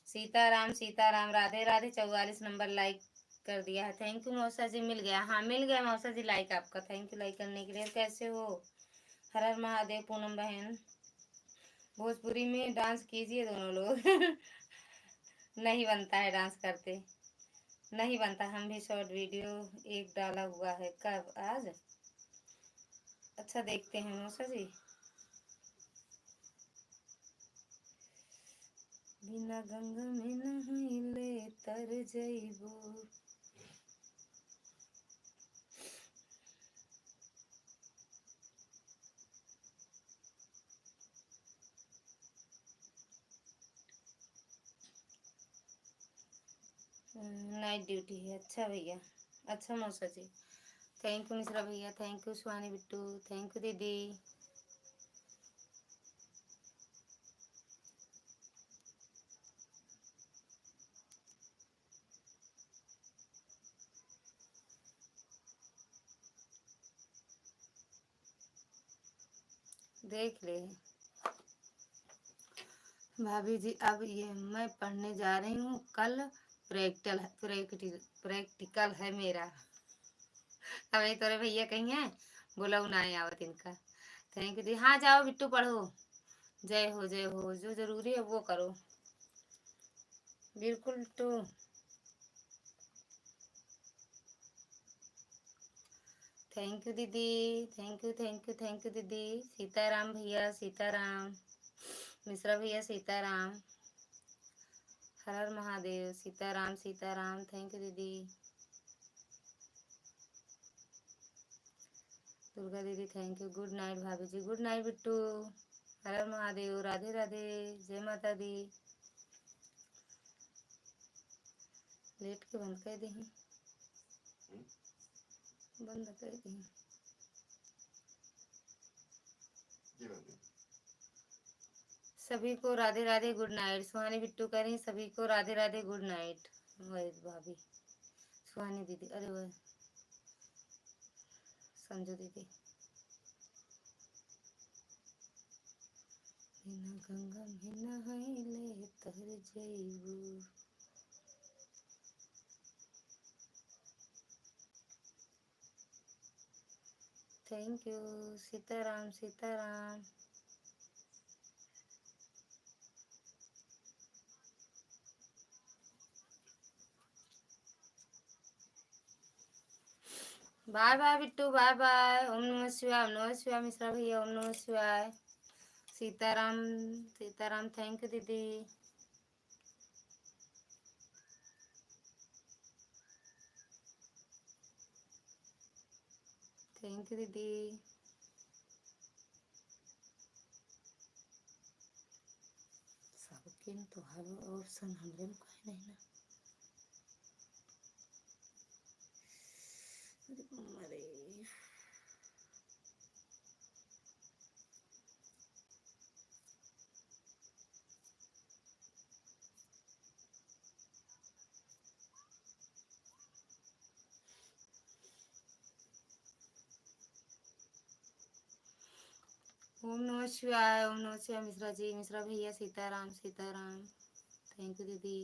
सीताराम सीताराम, राधे राधे। 44 नंबर लाइक कर दिया है, थैंक यू मौसा जी। मिल गया, हाँ मिल गया मौसा जी लाइक आपका, थैंक यू लाइक करने के लिए। कैसे हो? हर हर महादेव। पूनम बहन, भोजपुरी में डांस कीजिए दोनों लोग। नहीं बनता है डांस करते, नहीं बनता। हम भी शॉर्ट वीडियो एक डाला हुआ है, कब? आज। अच्छा देखते हैं मौसा जी। बिना गंगा में नहाइले तर जइबो। नाइट ड्यूटी है, अच्छा भैया, अच्छा मौसा जी। थैंक यू मिश्रा भैया, thank you Suhani Bittu, thank you दीदी। देख ले भाभी जी, अब ये मैं पढ़ने जा रही हूँ, कल प्रैक्टिकल है मेरा। अब ये तोरे भैया कहीं है, बोला ना आवत इनका। थैंक यू दी। हाँ जाओ बिट्टू पढ़ो, जय हो जय हो, जो जरूरी है वो करो, बिल्कुल। तो थैंक यू दीदी, thank you thank you thank you दीदी। सीताराम भैया सीताराम, मिश्रा भैया सीताराम, हर हर महादेव। सीताराम सीताराम, थैंक यू दीदी। दुर्गा दीदी थैंक यू। गुड नाइट भाभी जी, गुड नाइट बिट्टू। हर हर महादेव, राधे राधे, जय माता दी। लेट के बंद कर दी, बंद कर दी। सभी को राधे राधे, गुड नाइट। सुहानी बिट्टू कह रही सभी को राधे राधे, गुड नाइट। वही भाभी, सुहानी दीदी, अरे वह संजू दीदी। बिना गंगा में नहाइले तर जइबू। Thank you. Sitaram Sitaram. Bye bye Bittu, bye bye. ओम नमः शिवाय, ओम नमः शिवाय मिश्रा भैया, ओम नमः शिवाय। सीताराम सीताराम। थैंक यू दीदी। थैंक यू दीदी। सबके तो हर ऑप्शन हमरे में कहीं नहीं ना। अरे ओम नमः शिवाय, ओम नमः शिवाय मिश्रा जी, मिश्रा भैया। सीताराम सीताराम। थैंक यू दीदी।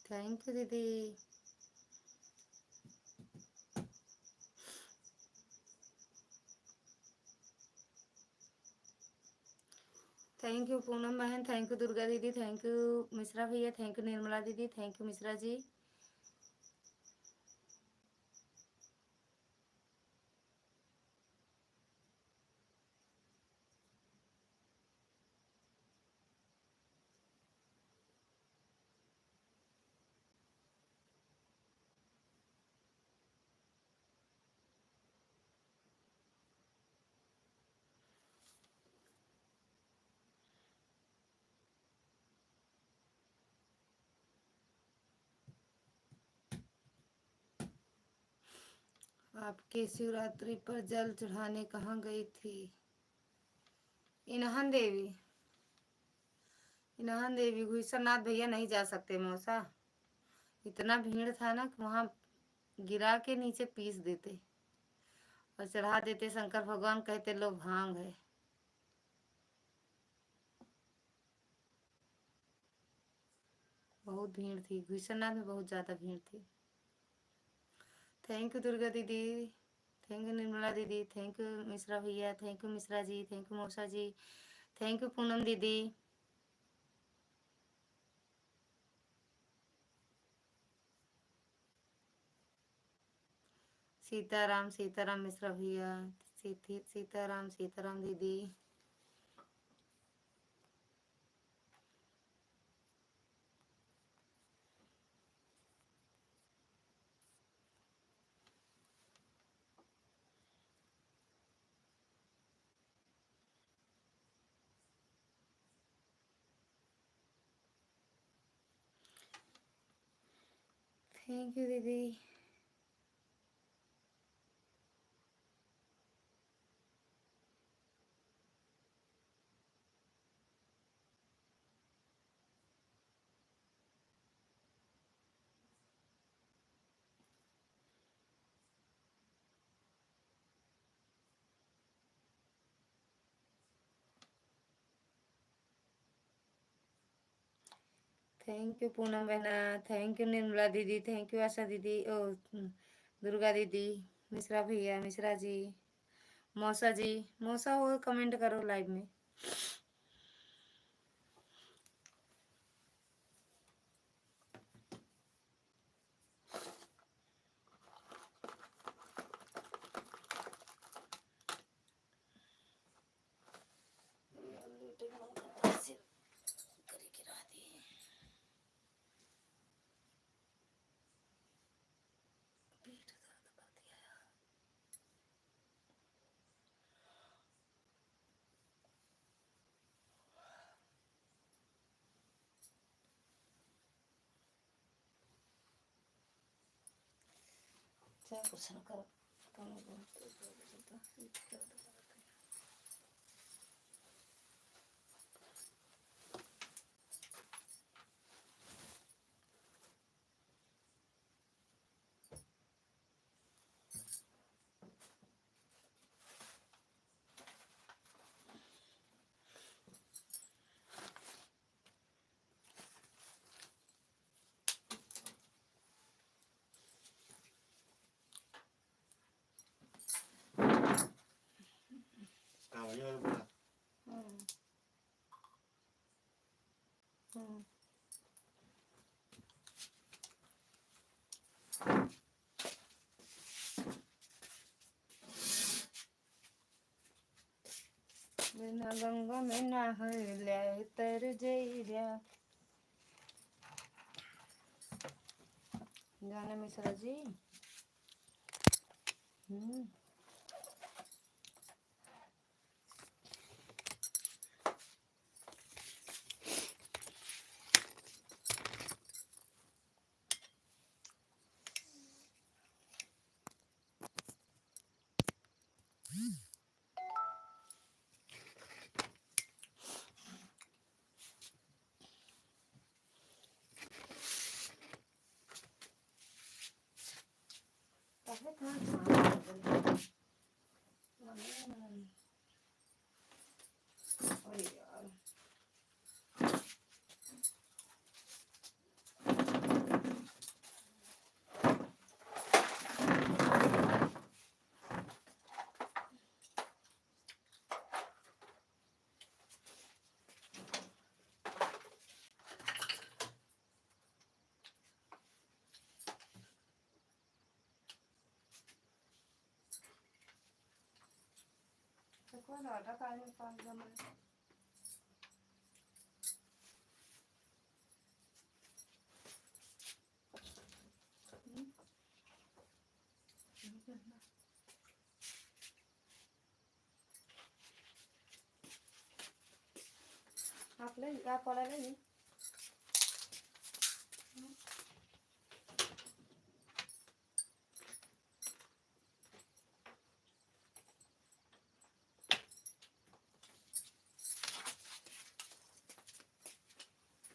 थैंक यू दीदी। थैंक यू पूनम बहन, थैंक यू दुर्गा दीदी, थैंक यू मिश्रा भैया, थैंक यू निर्मला दीदी, थैंक यू मिश्रा जी। आपके शिवरात्रि पर जल चढ़ाने कहाँ गई थी? इन्हन देवी। इन्हन देवी गुईसरनाथ भैया नहीं जा सकते मौसा। इतना भीड़ था ना कि वहाँ गिरा के नीचे पीस देते और चढ़ा देते। शंकर भगवान कहते लो भांग है। बहुत भीड़ थी गुईसरनाथ में, बहुत ज़्यादा भीड़ थी। थैंक यू दुर्गा दीदी, थैंक यू निर्मला दीदी, थैंक यू मिश्रा भैया, thank you Mishra ji, thank you मौसा जी, थैंक यू पूनम दीदी। सीताराम सीताराम मिश्रा भैया, सीताराम सीताराम दीदी। थैंक यू दीदी। थैंक यू पूनम बहना, थैंक यू निर्मला दीदी, थैंक यू आशा दीदी, ओ दुर्गा दीदी, मिश्रा भैया, मिश्रा जी, मौसा जी। मौसा वो कमेंट करो लाइव में। क्या कुछ न करो। हम्म, बिना गंगा में नहले तर जइया। जाने मिश्रा जी। हम्म, पहले कहाँ था? अरे यार, देखो लाटा काहे निकाल दिया मैंने। आप ले, आप वाला ले ली।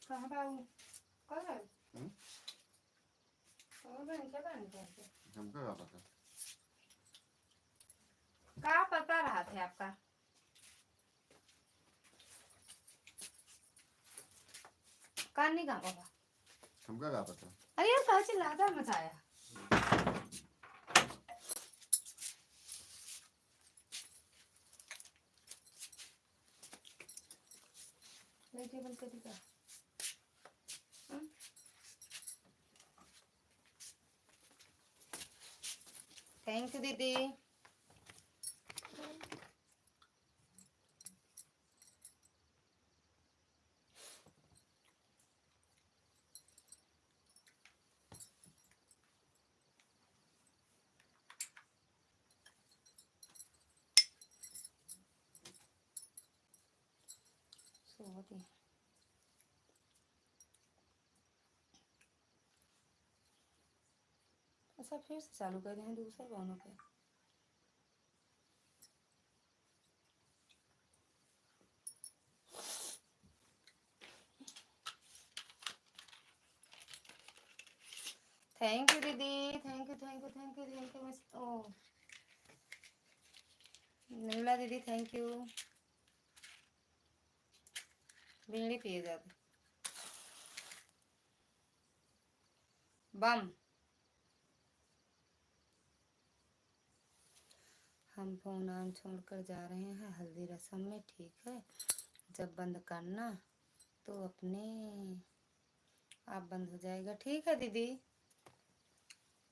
कहाँ बाबू? कहाँ है? कहाँ बहन क्या बहन करते? हमको क्या पता? कहाँ पता रहा थे आपका? कान नहीं कहाँ बाबा? हमको क्या पता? अरे यार कहाँ चिल्लाता मचाया? ले टेबल पे दिखा। थैंक यू दीदी। सोती अच्छा फिर से चालू कर दें दूसरे फोनों पे। थैंक यू दीदी, thank you thank you thank you thank you miss ओ निर्मला दीदी थैंक यू। बीड़ी पिए जाते बम। हम फोन ऑन छोड़कर जा रहे हैं हल्दी रस्म में, ठीक है? जब बंद करना तो अपने आप बंद हो जाएगा, ठीक है दीदी?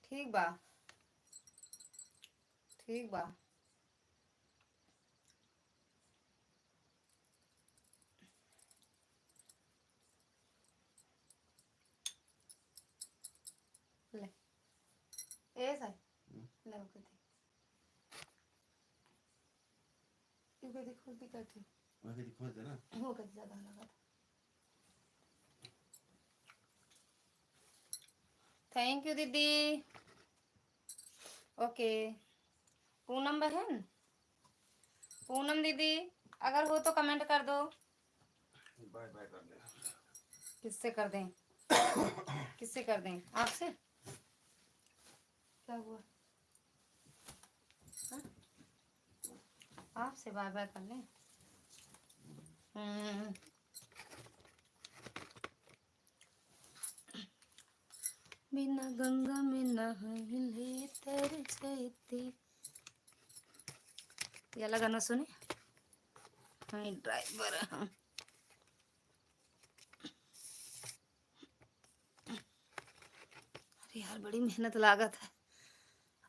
ठीक बा, ठीक बा। ले ए सर ले ओके थी क्योंकि देखो भी करती वैसे दिखा दे ना। हो गया ज्यादा लगा। थैंक यू दीदी। ओके पूनम बहन, पूनम दीदी अगर हो तो कमेंट कर दो। बाय बाय कर दे। किससे कर दें? किससे कर दें? आपसे? क्या हुआ? हाँ? आपसे बाय बाय कर लें। बिना गंगा में नहाइले तर जैते। ये वाला गाना सुने? हाँ ड्राइवर हम बड़ी मेहनत लागत है।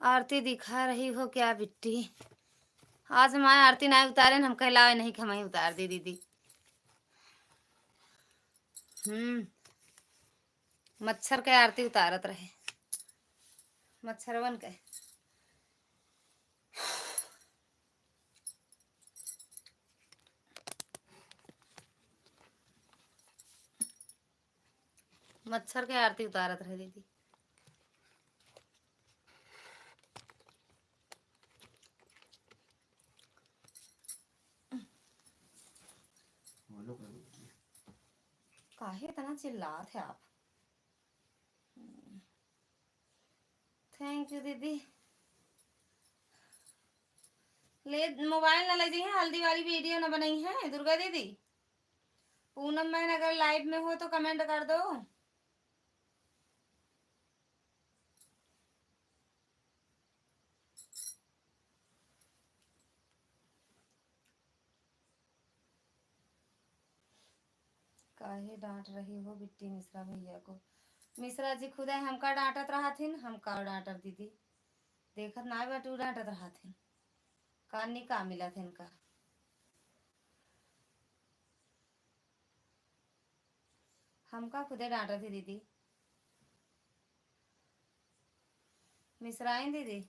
आरती दिखा रही हो क्या बिट्टी? आज हमारे आरती ना उतारे न, हम कहलावे नहीं कि हमें उतार दी दीदी। मच्छर के आरती उतारत रहे, मच्छरवन के। मच्छर के आरती उतारत रहे दीदी। काहे इतना चिल्लात है आप? थैंक यू दीदी। ले मोबाइल ना ले जाइए, हल्दी वाली वीडियो ना बनाई है दुर्गा दीदी। पूनम मैन अगर लाइव में हो तो कमेंट कर दो। काहे डांट रही हो बिट्टी मिश्रा भैया को? मिश्रा जी खुद हमका डांटत रहा थी, हमका डांटत दीदी। देखत ना बटू डांटत रहा थी, कानी का मिला थे इनका। हमका खुदे डांटत थी दीदी, मिश्राइन दीदी।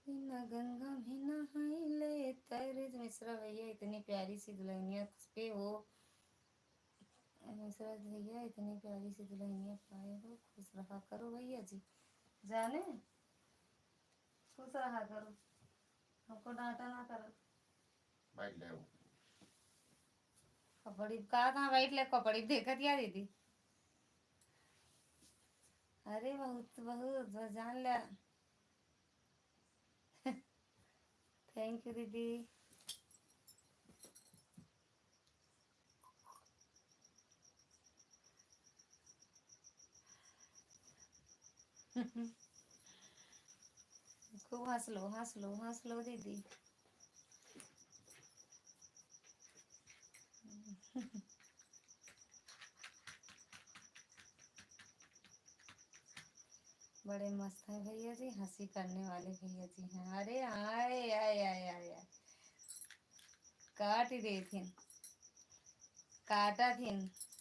बिना गंगा में नहाइले तर। मिश्रा भैया इतनी प्यारी सी दुल्हनिया पे हो, मिश्रा भैया इतनी प्यारी सी दुल्हनिया पाए हो, खुश रहा करो भैया जी, जाने खुश रहा करो, हमको डांटा ना करो। बैठ ले कपड़ी कहा था बैठ ले, कपड़ी देखत या दीदी। अरे बहुत बहुत जान ले। थैंक यू दीदी। खूब हंस लो हंस लो हंस लो दीदी। बड़े मस्त हैं भैया जी, हंसी करने वाले भैया जी हैं। अरे आए आए आए आए आए, काट ही रही थी, काटा थी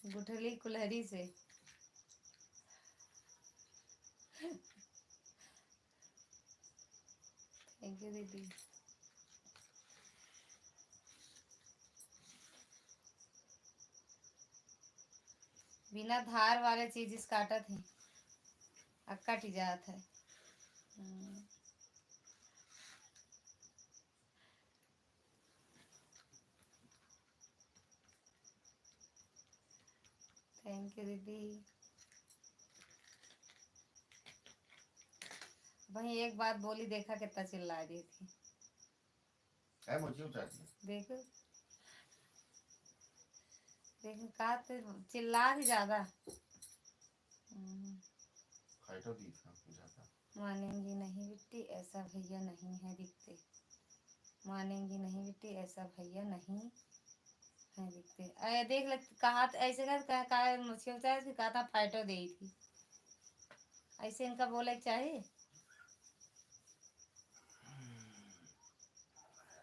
गुठली कुल्हरी से। थैंक यू दीदी। बिना धार वाले चीज इस काटा थी, अब कट जात है। थैंक यू दीदी। वही एक बात बोली, देखा कितना चिल्ला रही थी। है मुझे उतारती देखो देखो का तो चिल्ला भी ज्यादा। खाई तो दी था जाता। मानेंगी नहीं बिट्टी, ऐसा भैया नहीं है दिखते। मानेंगी नहीं बिट्टी, ऐसा भैया नहीं है दिखते। अरे देख ले, कहा ऐसे कहा मुझे होता है कि कहा था फाइटो दे थी, ऐसे इनका बोले चाहिए।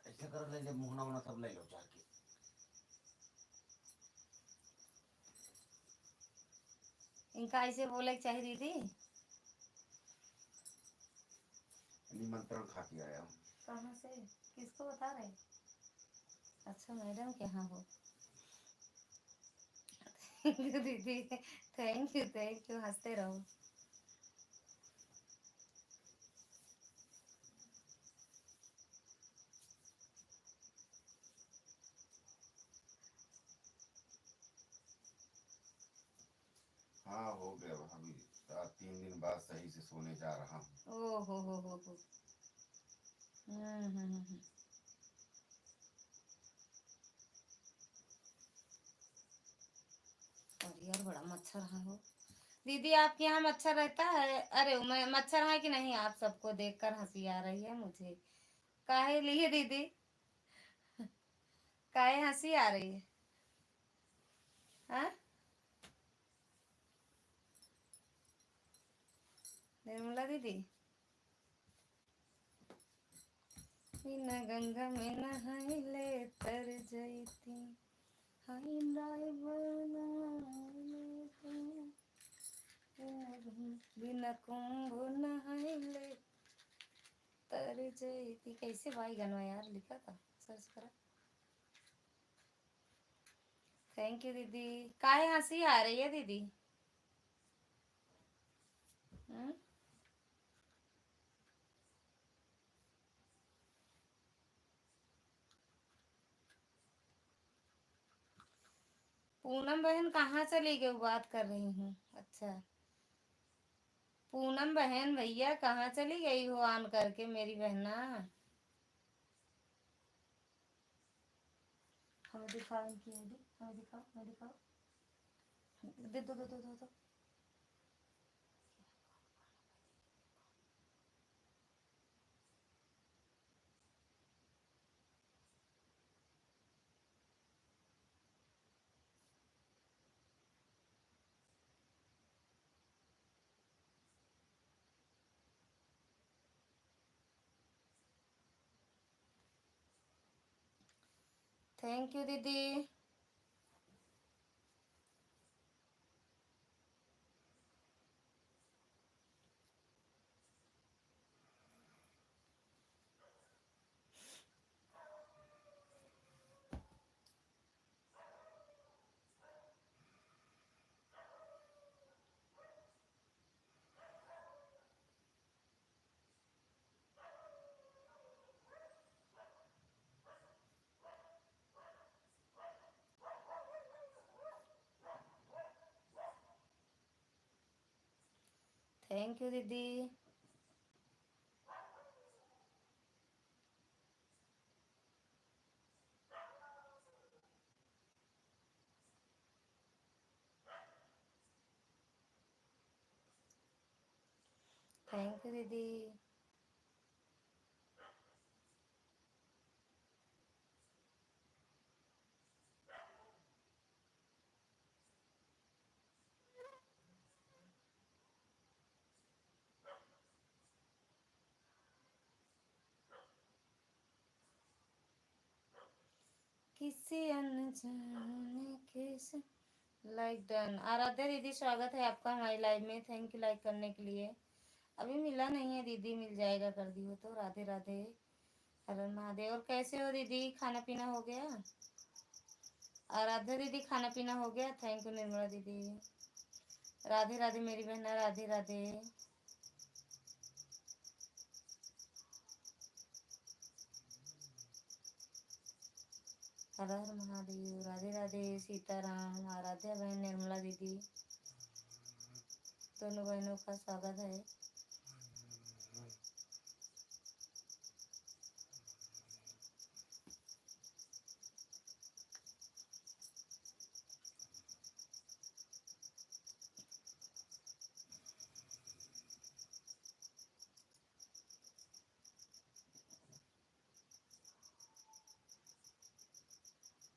ऐसे कर ले, जब मुहना मुहना सब ले लो जाके। इनका ऐसे बोले चाहिए दीदी। निमंत्रण खा के आया हूँ। कहाँ से, किसको बता रहे? अच्छा मैडम के यहाँ हो। थैंक यू दीदी, थैंक यू, हंसते रहो। हाँ हो गया अभी, 3 दिन बाद सही से सोने जा रहा हूँ। ओ हो। हम्म। और यार बड़ा मच्छर है हो दीदी, आपके यहाँ मच्छर रहता है? अरे मैं मच्छर है कि नहीं? आप सबको देखकर हंसी आ रही है मुझे, काहे लिए दीदी? काहे हंसी आ रही है? हाँ निर्मला दीदी, बिना गंगा में नहाइले तर जैती, हाय राय बिना कुंभ नहाइले तर जैती। कैसे भाई गाना यार लिखा था, सर्च करा। थैंक यू दीदी। काहे हंसी आ रही है दीदी? पूनम बहन कहाँ चली गई? बात कर रही हूँ। अच्छा पूनम बहन भैया कहाँ चली गई हो ऑन करके मेरी बहना? हमें दिखाओ इनकी आईडी, हमें दिखाओ, हमें दिखाओ। दे दो दो दो दो दो। थैंक यू दीदी। थैंक यू दीदी। थैंक यू दीदी। किसी अनजाने के से लाइक डन। आराध्या दीदी स्वागत है आपका हमारी लाइव में। थैंक यू लाइक करने के लिए। अभी मिला नहीं है दीदी, मिल जाएगा कर दी हो तो। राधे राधे, हर महादेव। और कैसे हो दीदी? खाना पीना हो गया? आराध्या दीदी खाना पीना हो गया? थैंक यू निर्मला दीदी। राधे राधे मेरी बहना, राधे राधे। हर हर महादेव। राधे राधे सीताराम। आराध्या बहन, निर्मला दीदी, दोनों बहनों का स्वागत है।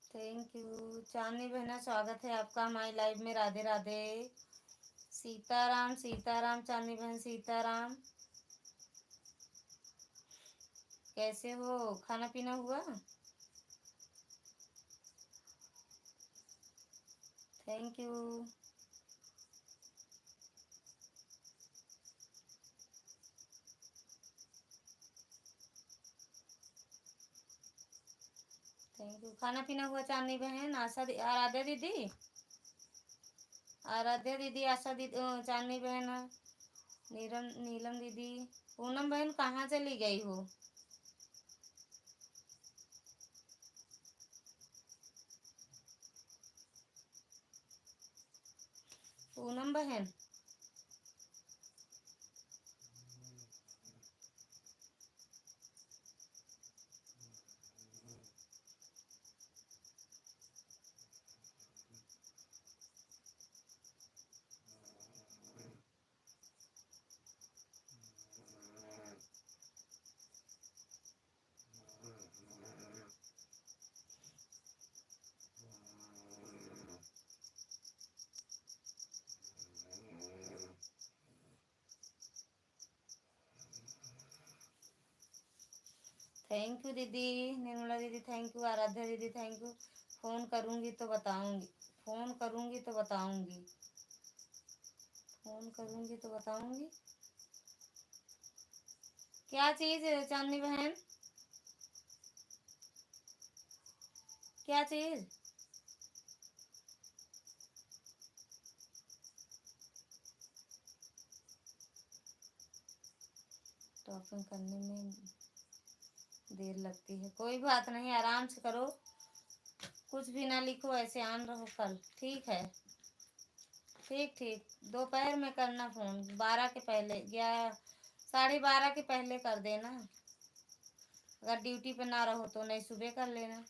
थैंक यू चांदनी बहना, स्वागत है आपका हमारी लाइव में। राधे राधे सीताराम। सीताराम चांदनी बहन, सीताराम। कैसे हो? खाना पीना हुआ? Thank you. Thank you. खाना पीना हुआ चांदनी बहन? आराध्या दीदी, आराध्या दीदी, आशा दीदी, चांदनी बहन, नीलम दीदी। पूनम बहन कहाँ चली गई हो? पूनम बहन, थैंक यू दीदी, निर्मला दीदी थैंक यू, आराध्या दीदी थैंक यू। फोन करूंगी तो बताऊंगी, फोन करूंगी तो बताऊंगी, फोन करूंगी तो बताऊंगी। क्या चीज है चांदनी बहन, क्या चीज? टॉपिंग करने में देर लगती है, कोई बात नहीं, आराम से करो, कुछ भी ना लिखो, ऐसे ऑन रहो कल, ठीक है? ठीक ठीक, दोपहर में करना फोन, 12 के पहले या 12:30 के पहले कर देना, अगर ड्यूटी पे ना रहो तो, नहीं सुबह कर लेना।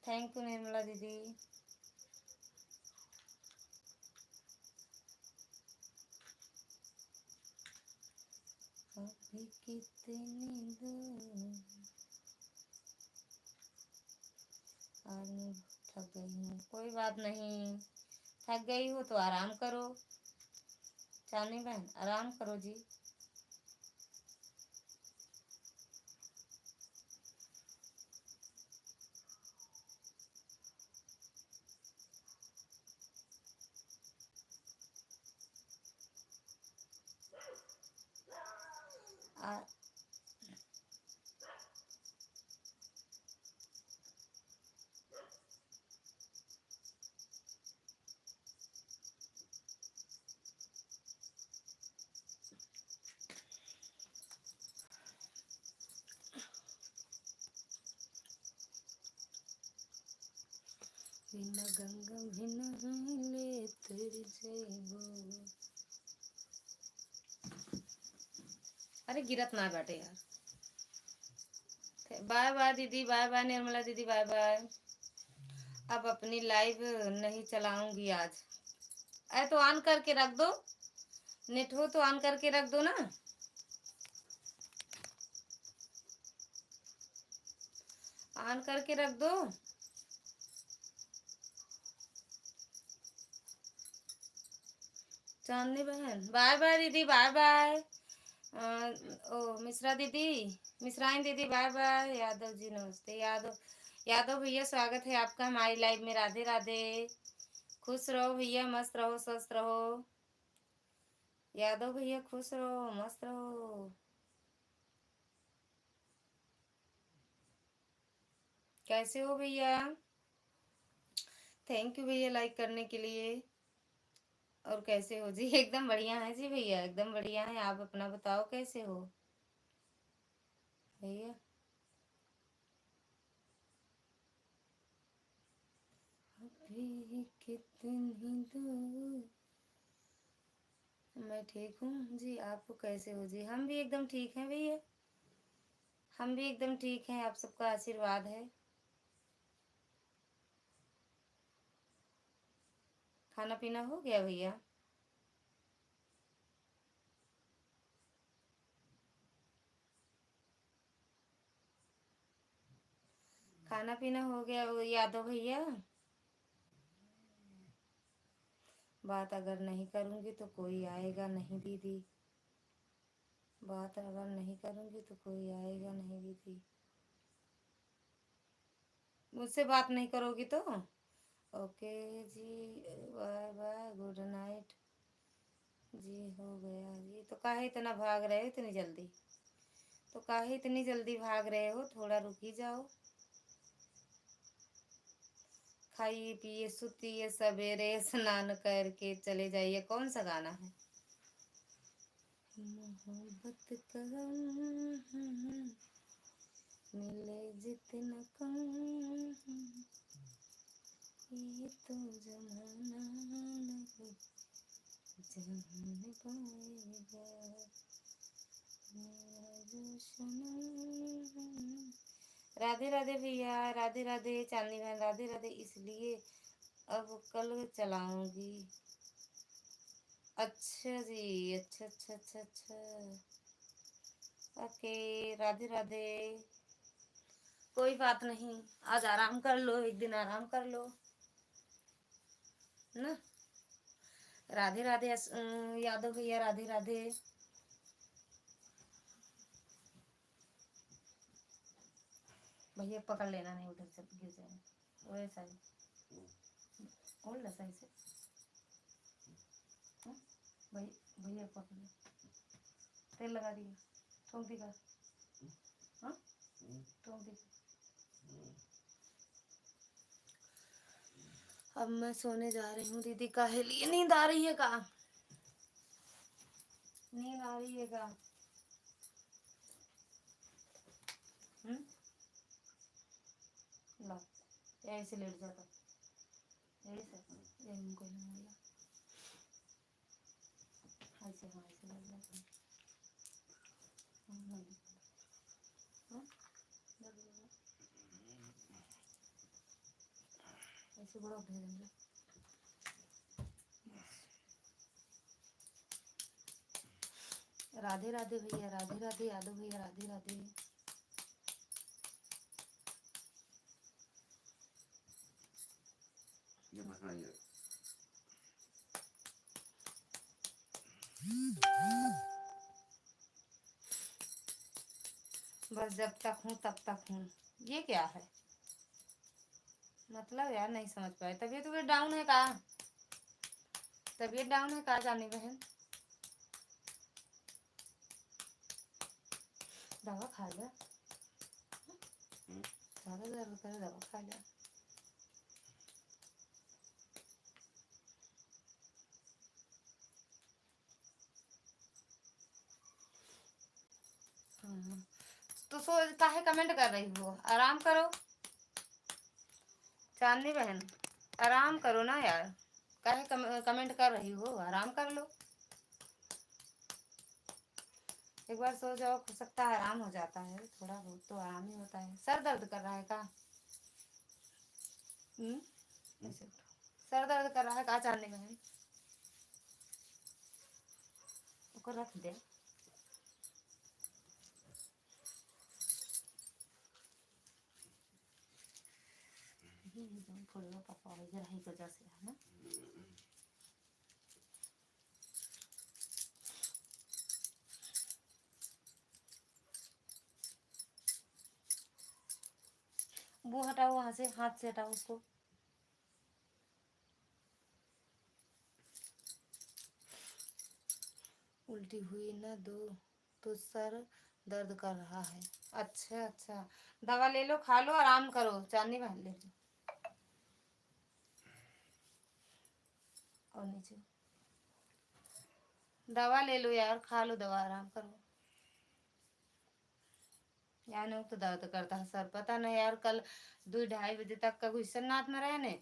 थैंक यू निर्मला दीदी। अभी कितनी दूर, आज मैं थक गई हूँ, कोई बात नहीं, थक गई हो तो आराम करो चांदनी बहन, आराम करो जी। आ, बिना गंगा बिना ले तेरी जय। अरे गिरत ना बैठे यार। बाय बाय दीदी, बाय बाय निर्मला दीदी, बाय बाय। अब अपनी लाइव नहीं चलाऊंगी आज। अरे तो ऑन करके रख दो, नेट हो तो ऑन करके रख दो ना, ऑन करके रख दो। चांदनी बहन बाय बाय दीदी, बाय बाय। ओ मिश्रा दीदी, मिश्राइन दीदी बाय बाय। यादव जी नमस्ते, यादव यादव भैया स्वागत है आपका हमारी लाइव में, राधे राधे। खुश रहो भैया, मस्त रहो, स्वस्थ रहो। यादव भैया खुश रहो, मस्त रहो। कैसे हो भैया? थैंक यू भैया लाइक करने के लिए। और कैसे हो जी? एकदम बढ़िया है जी भैया, एकदम बढ़िया है। आप अपना बताओ कैसे हो भैया? अभी कितनी दूर, मैं ठीक हूँ जी, आपको कैसे हो जी? हम भी एकदम ठीक हैं भैया, हम भी एकदम ठीक हैं, आप सबका आशीर्वाद है। खाना पीना हो गया भैया? खाना पीना हो गया यादव भैया? बात अगर नहीं करूँगी तो कोई आएगा नहीं दीदी, बात अगर नहीं करूँगी तो कोई आएगा नहीं दीदी। मुझसे बात नहीं करोगी तो ओके जी, बाय बाय, गुड नाइट जी। हो गया जी, तो काहे इतना भाग रहे हो इतनी जल्दी? तो काहे इतनी जल्दी भाग रहे हो? थोड़ा रुक ही जाओ। खाइए पिए सुतिए, सवेरे स्नान करके चले जाइए। कौन सा गाना है? मोहब्बत का मिले जितना कम, ये तो जमाना नहीं जान पाएगा मेरा जो सनम। राधे राधे भैया, राधे राधे चांदनी बहन, राधे राधे। इसलिए अब कल चलाऊंगी। अच्छा जी, अच्छा अच्छा अच्छा अच्छा, ओके, राधे राधे। कोई बात नहीं, आज आराम कर लो, एक दिन आराम कर लो ना। राधे राधे यादव भैया, राधे राधे। भैया पकड़ लेना, नहीं उधर से गिर जाएंगे। वैसा ही ओढ़ ला सही से। हाँ? भैया पकड़ ले, तेल लगा दिया, ठोक दिखा। हाँ ठोक दिखा। अब मैं सोने जा रही हूँ दीदी। काहे लिए नींद आ रही है का? नींद आ रही है का? ला यहीं से लेट जाता, यहीं से यहीं को ही ऐसे। हाँ ऐसे लेट जाता। हाँ ऐसे बड़ा उठे देंगे। राधे राधे भैया, राधे राधे यादव भैया, राधे राधे। ये मसला ये बस जब तक हूँ तब तक हूँ, ये क्या है मतलब यार? नहीं समझ पाए। तबीयत वबीयत डाउन है का? तबीयत डाउन है का जानी बहन? दवा खा जा, ज़्यादा दर्द करे दवा खा जा। तो सो काहे कमेंट कर रही हो? आराम करो चांदनी बहन, आराम करो ना यार। काहे कमेंट कर रही हो? आराम कर लो, एक बार सो जाओ, हो सकता है आराम हो जाता है। थोड़ा बहुत तो आराम ही होता है। सर दर्द कर रहा है का? ऐसे उठो। सर दर्द कर रहा है का चांदनी बहन? उसको रख दे। थोड़ी पापा रही वजह से है ना। वो हटाओ वहां से, हाथ से हटाओ उसको। उल्टी हुई ना दो तो सर दर्द कर रहा है। अच्छा अच्छा, दवा ले लो, खा लो, आराम करो। चांदनी बहन ले लो और नीचे दवा ले लो यार, खा लो दवा, आराम करो यार। नहीं तो दर्द करता है सर, पता नहीं यार। कल 2-2:30 बजे तक का क्वेश्चन नाथ में रहे ने,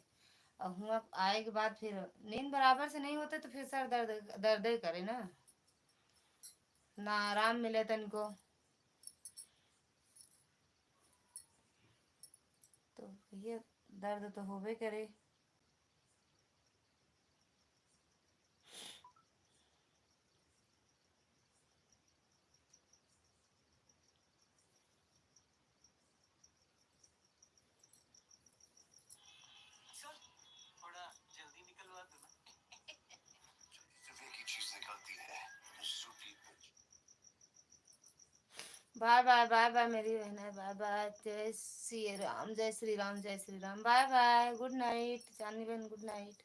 और हुआ आए के बाद फिर नींद बराबर से नहीं होते तो फिर सर दर्द दर्द ही करे ना, ना आराम मिले तनिको। तो ये दर्द तो होबे करे। बाय बाय बाय बाय मेरी बहन है, बाय बाय। जय श्री राम, जय श्री राम, जय Shri Ram. Bye bye, good night Chandni बहन, गुड नाइट।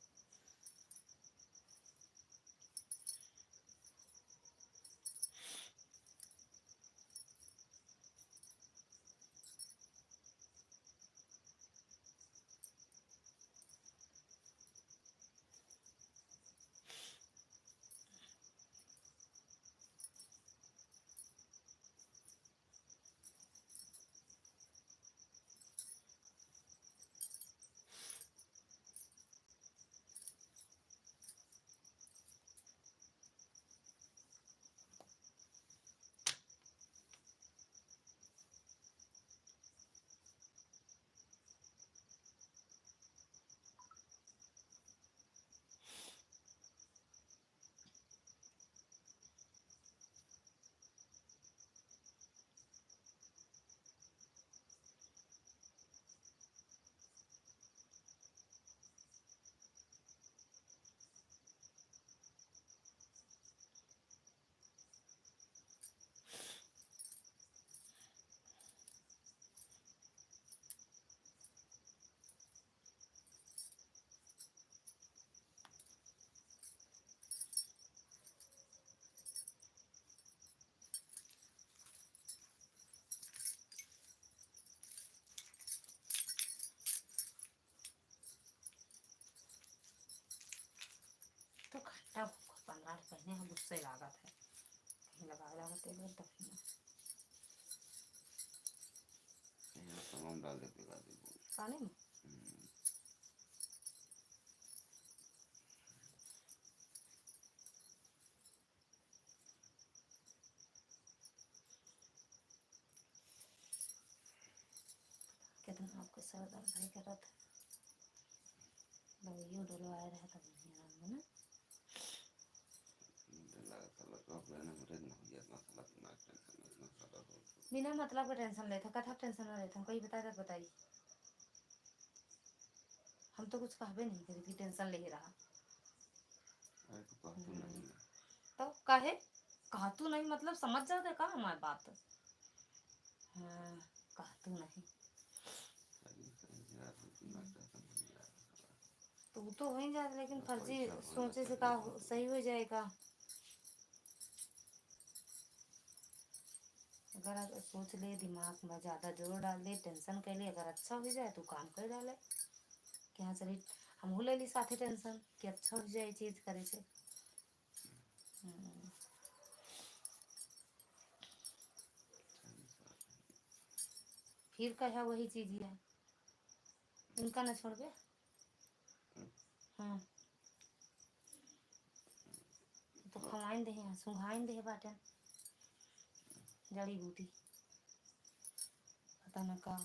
कहने हम गुस्से लागत है कहीं लगा लगा तेल तभी ना तमाम डाल दे पिघा दे वो। पानी में कितना आपको सर दर्द है करत है दवाइयों डलवाए रहे तब नहीं आराम है ना बिना मतलब का टेंशन लेते कथा टेंशन ना लेते हम कहीं बता तक बताइए हम तो कुछ कहबे नहीं करी कि टेंशन ले रहा तो काहे कहा तू नहीं मतलब समझ जाते का हमारी बात हाँ कहा तू नहीं तू तो हो ही जाता लेकिन फर्जी सोचे से का सही हो जाएगा अगर सोच ले दिमाग में ज़्यादा जोर डाल दे टेंशन कर ले अगर अच्छा हो जाए तो काम कर डाले कि हाँ चलिए हम ले ली साथे टेंशन कि अच्छा हो जाए चीज़ करे से फिर कहा वही चीज़ ही है इनका न छोड़ के हाँ तो खवाइन दे सुंघाइन दे बाटे जड़ी बूटी पता न का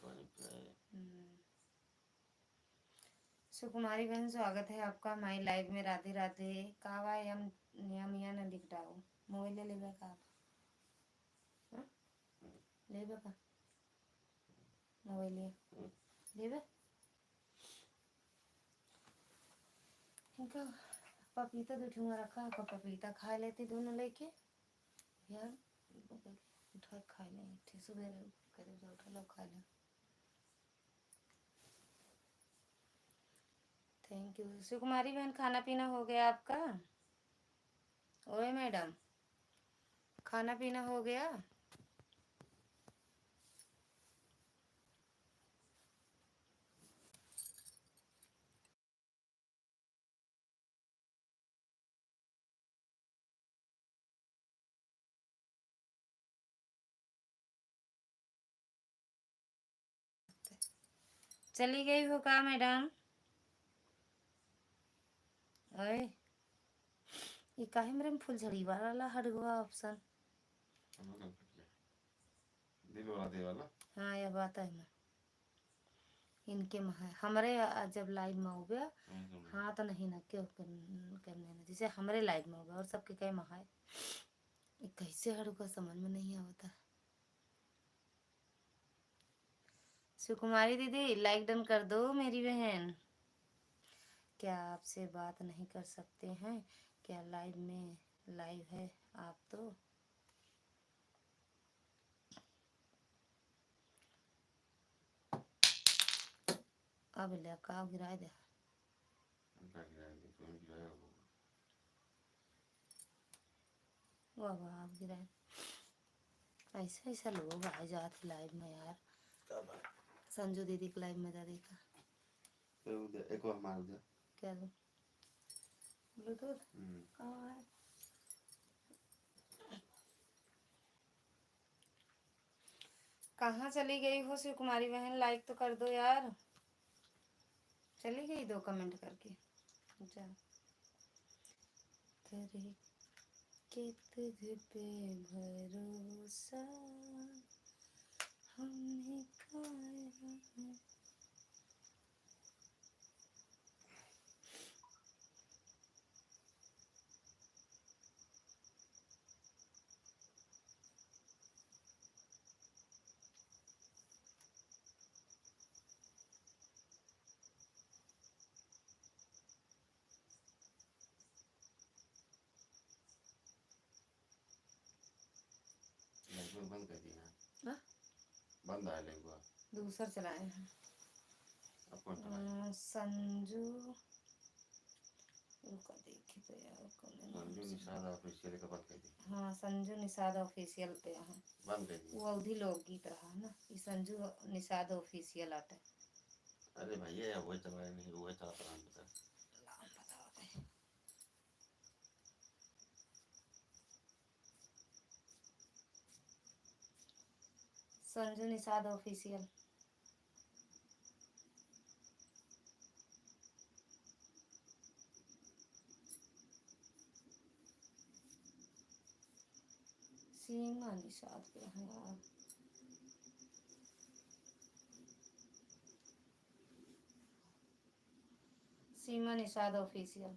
पानी पिलाए। सुकुमारी बहन स्वागत है आपका हमारी लाइव में। राधे राधे। कावा यम यम या न लिख डाओ। मोबाइल ले लेबे का आप? हाँ? लेबे का मोबाइल लेबे? इनका पपीता दो ठुआ रखा है, पपीता खा लेते दोनों लेके यार। उठा खा ले सुबह करे जो उठा लो खा ले। थैंक यू सुकुमारी बहन। खाना पीना हो गया आपका? ओए मैडम, खाना पीना हो गया? चली गई हो का मैडम? ओए ये काहे मेरे फुलझड़ी वाला हट गया ऑप्शन। दिल वाला दे वाला। हाँ यह बात है ना, इनके में है हमारे जब लाइव में हो गया। हाँ तो नहीं ना क्यों करने ना, जैसे हमारे लाइव में हो गया और सबके कई में है। ये कैसे हट गया समझ में नहीं आता। सुकुमारी दीदी लाइक डन कर दो मेरी बहन। क्या आपसे बात नहीं कर सकते हैं क्या? लाइव में लाइव है आप तो। अब ले का गिरा दे। वाह वाह आप गिरा। ऐसा ऐसा लोग आ जाते लाइव में यार। संजू दीदी के लाइव में जा देखा। एक बार मार दे। क्या दो? ब्लूटूथ कहाँ है? कहाँ चली गई हो सुकुमारी बहन? लाइक तो कर दो यार। चली गई 2 कमेंट करके जा। करे के तुझ पे भरोसा हमने खाया। बंद कर दिया। हाँ? बंद है लेंगे। दूसरा चलाए हैं। संजू रुका देखे तो यार संजू निषाद ऑफिशियल का बंद कर दिया। हाँ संजू निषाद ऑफिशियल पे यहाँ बंद कर दिया। वो अवधि लोकगीत रहा ना, ये संजू निषाद ऑफिशियल आटा। अरे भैया वही चलाया नहीं, वही चला रहा है। संजू निषाद ऑफिशियल। सीमा निषाद पे है यार। सीमा निषाद ऑफिशियल।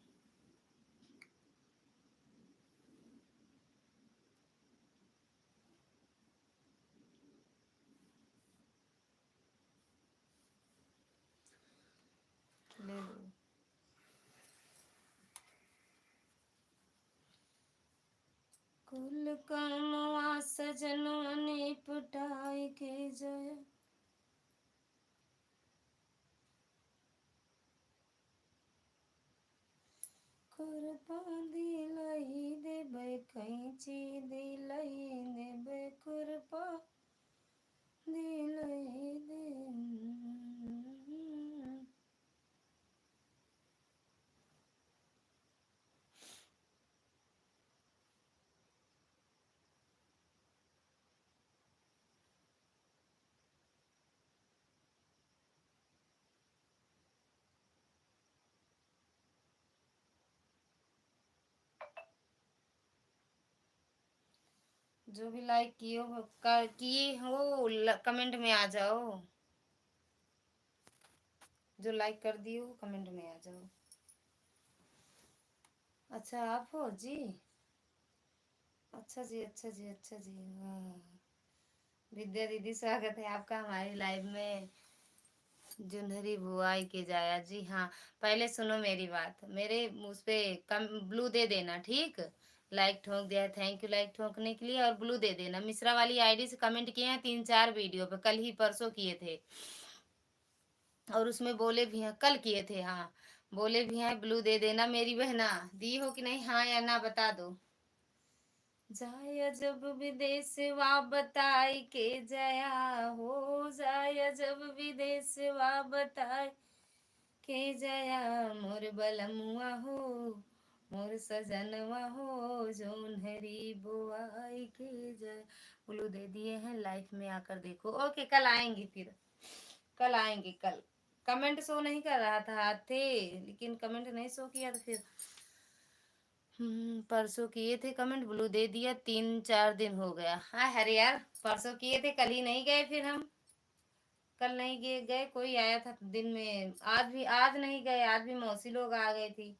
ले लो। कुल कामवा सजनवा ने पटाई के जय। कुरपा दिलाई देबै कैंची दिलाई देबै कुरपा दिलाई दे। जो भी लाइक किए हो कमेंट में आ जाओ। जो लाइक कर दिए हो कमेंट में आ जाओ। अच्छा आप हो जी, अच्छा जी, अच्छा जी, अच्छा जी, वाह। विद्या दीदी स्वागत है आपका हमारी लाइव में। जुनहरी बुआई के जाया, जी हाँ। पहले सुनो मेरी बात, मेरे उस पे कम ब्लू दे देना, ठीक। लाइक ठोक दिया है, थैंक यू लाइक ठोकने के लिए, और ब्लू दे देना। मिश्रा वाली आईडी से कमेंट किए हैं 3-4 वीडियो पे, कल ही परसों किए थे, और उसमें बोले भी हैं, कल किए थे, हाँ। बोले भी हैं ब्लू दे देना मेरी बहना। दी हो कि नहीं, हाँ या ना बता दो। जाया जब विदेश वा बताई के जया हो, जाया जब विदेश वा बताई के जया, मोर बलमुआ हो, मोर सजनवा हो, जोनहरी बुआई के जया। ब्लू दे दिए हैं, लाइफ में आकर देखो। ओके, कल आएंगे, फिर कल आएंगे। कल कमेंट शो नहीं कर रहा था, थे लेकिन कमेंट नहीं शो किया, तो फिर परसों किए थे कमेंट, ब्लू दे दिया। 3-4 दिन हो गया। हाँ अरे यार, परसों किए थे, कल ही नहीं गए फिर हम। कल नहीं गए, कोई आया था दिन में। आज नहीं गए, आज भी मौसी लोग आ गई थी।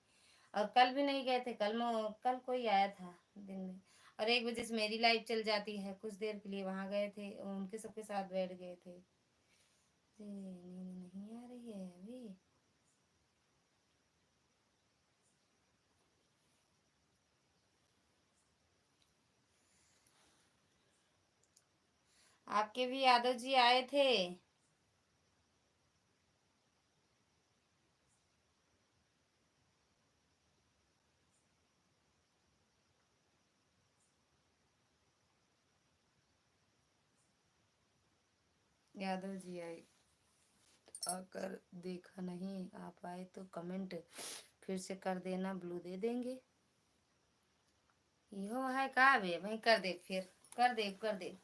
और कल भी नहीं गए थे, कल कोई आया था दिन में। और 1 बजे से मेरी लाइव चल जाती है, कुछ देर के लिए वहां गए थे, उनके सबके साथ बैठ गए थे। जी, नींद नहीं आ रही है अभी। आपके भी यादव जी आए थे। यादव जी आए, अगर देखा नहीं आप आए तो कमेंट फिर से कर देना, ब्लू दे देंगे। यो है का बे भाई, कर दे फिर, कर दे,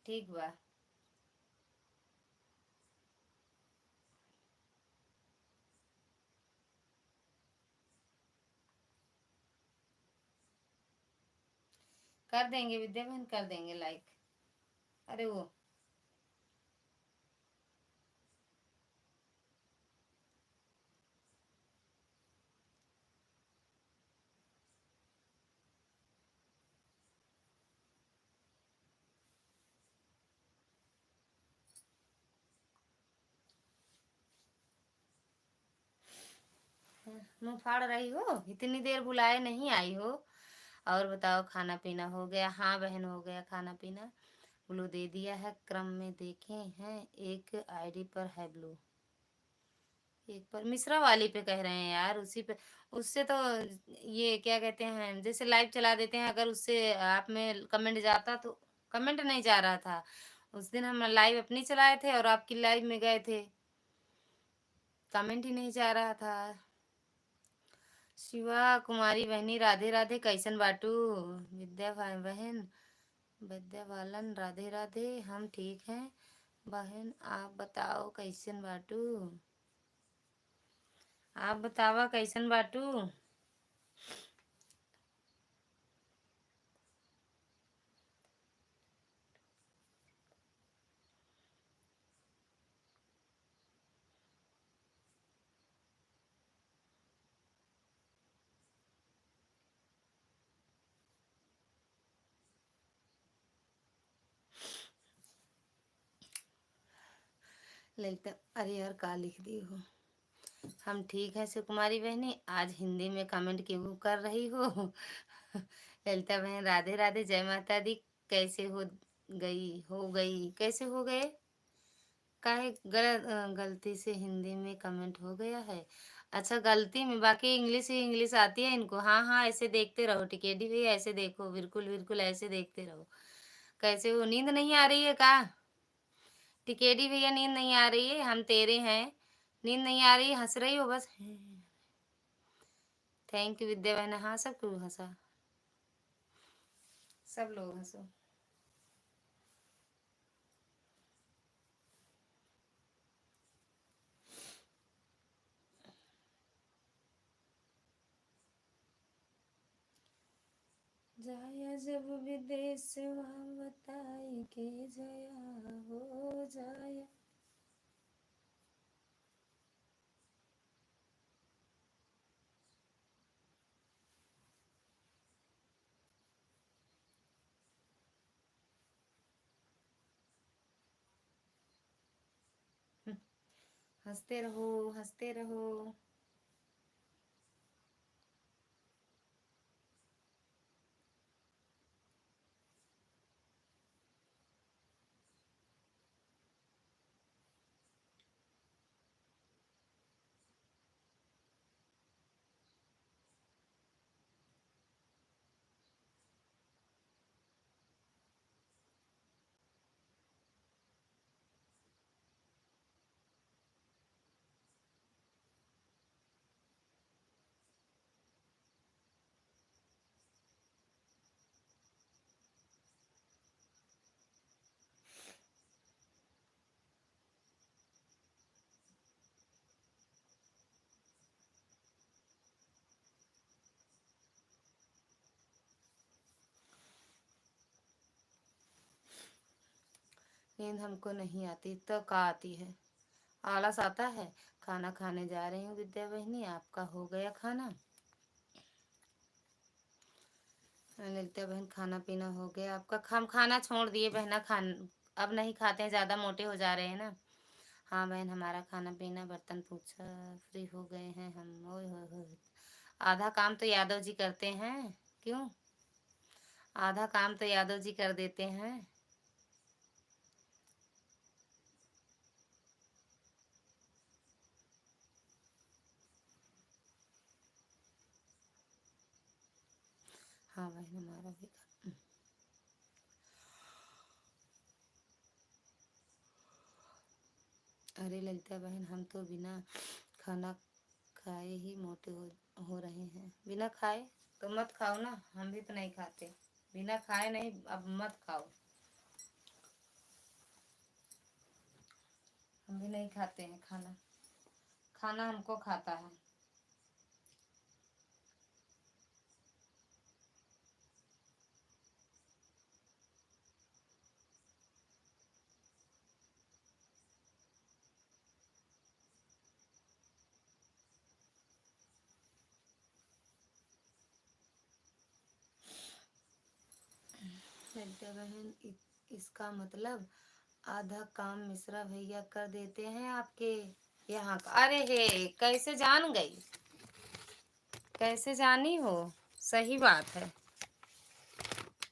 ठीक बा। कर देंगे विद्या बहन, कर देंगे लाइक। अरे वो मुंह फाड़ रही हो, इतनी देर बुलाए नहीं आई हो। और बताओ, खाना पीना हो गया? हाँ बहन, हो गया खाना पीना। ब्लू दे दिया है, क्रम में देखे हैं, एक आईडी पर है ब्लू, एक पर मिश्रा वाली पे कह रहे हैं यार, उसी पे। उससे तो ये क्या कहते हैं, जैसे लाइव चला देते हैं, अगर उससे आप में कमेंट जाता तो। कमेंट नहीं जा रहा था, उस दिन हम लाइव अपनी चलाए थे और आपकी लाइव में गए थे, कमेंट ही नहीं जा रहा था। शिवा कुमारी बहनी राधे राधे, कैसन बाटू? विद्या बहन, विद्या बालन राधे राधे, हम ठीक हैं बहन, आप बताओ कैसन बाटू? आप बतावा कैसन बाटू? ललिता, अरे यार का लिख दी हो? हम ठीक हैं सुकुमारी बहनी, आज हिंदी में कमेंट क्यों कर रही हो? ललिता बहन राधे राधे, जय माता दी। कैसे हो गई कैसे हो गए? काहे गलती से हिंदी में कमेंट हो गया है? अच्छा गलती में, बाकी इंग्लिश ही इंग्लिश आती है इनको। हाँ हाँ, ऐसे देखते रहो टिकेटी भैया, ऐसे देखो, बिल्कुल बिल्कुल ऐसे देखते रहो। कैसे हो, नींद नहीं आ रही है का? टिकेटी भैया नींद नहीं आ रही है, हम तेरे हैं। नींद नहीं आ रही, हंस रही हो बस। थैंक यू विद्या बहन, हाँ सबको हंसा, सब लोग हंसो। जाया जब विदेश वहाँ बताई के जया हो, जाया हंसते रहो, हंसते रहो। नींद हमको नहीं आती तो का आती है? आलस आता है। खाना खाने जा रही हूँ विद्या बहनी, आपका हो गया खाना? ललिता बहन खाना पीना हो गया आपका? हम खाना छोड़ दिए बहना, अब नहीं खाते हैं, ज़्यादा मोटे हो जा रहे हैं ना। हाँ बहन, हमारा खाना पीना बर्तन पूछा फ्री हो गए हैं हम। ओए होए होए, आधा काम तो यादव जी करते हैं। क्यों? आधा काम तो यादव जी कर देते हैं। हाँ बहन, हमारा भी अरे ललिता बहन, हम तो बिना खाना खाए ही मोटे हो रहे हैं। बिना खाए तो मत खाओ ना, हम भी तो नहीं खाते। बिना खाए नहीं, अब मत खाओ। हम भी नहीं खाते हैं खाना, खाना हमको खाता है। ललिता बहन, इसका मतलब आधा काम मिश्रा भैया कर देते हैं आपके यहाँ का? अरे हे, कैसे जान गई? कैसे जानी हो? सही बात है,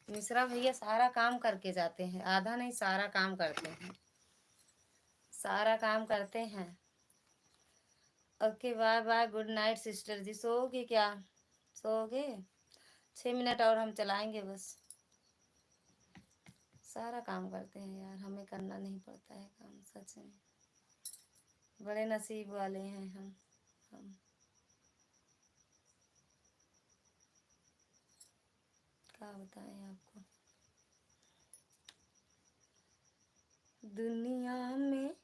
मिश्रा भैया सारा काम करके जाते हैं, आधा नहीं सारा काम करते हैं, सारा काम करते हैं। Okay, bye bye, good night sister ji. सोओगे क्या? सोओगे? 6 मिनट और हम चलाएंगे बस। सारा काम करते हैं यार, हमें करना नहीं पड़ता है काम, सच में बड़े नसीब वाले हैं हम क्या बताएं आपको। दुनिया में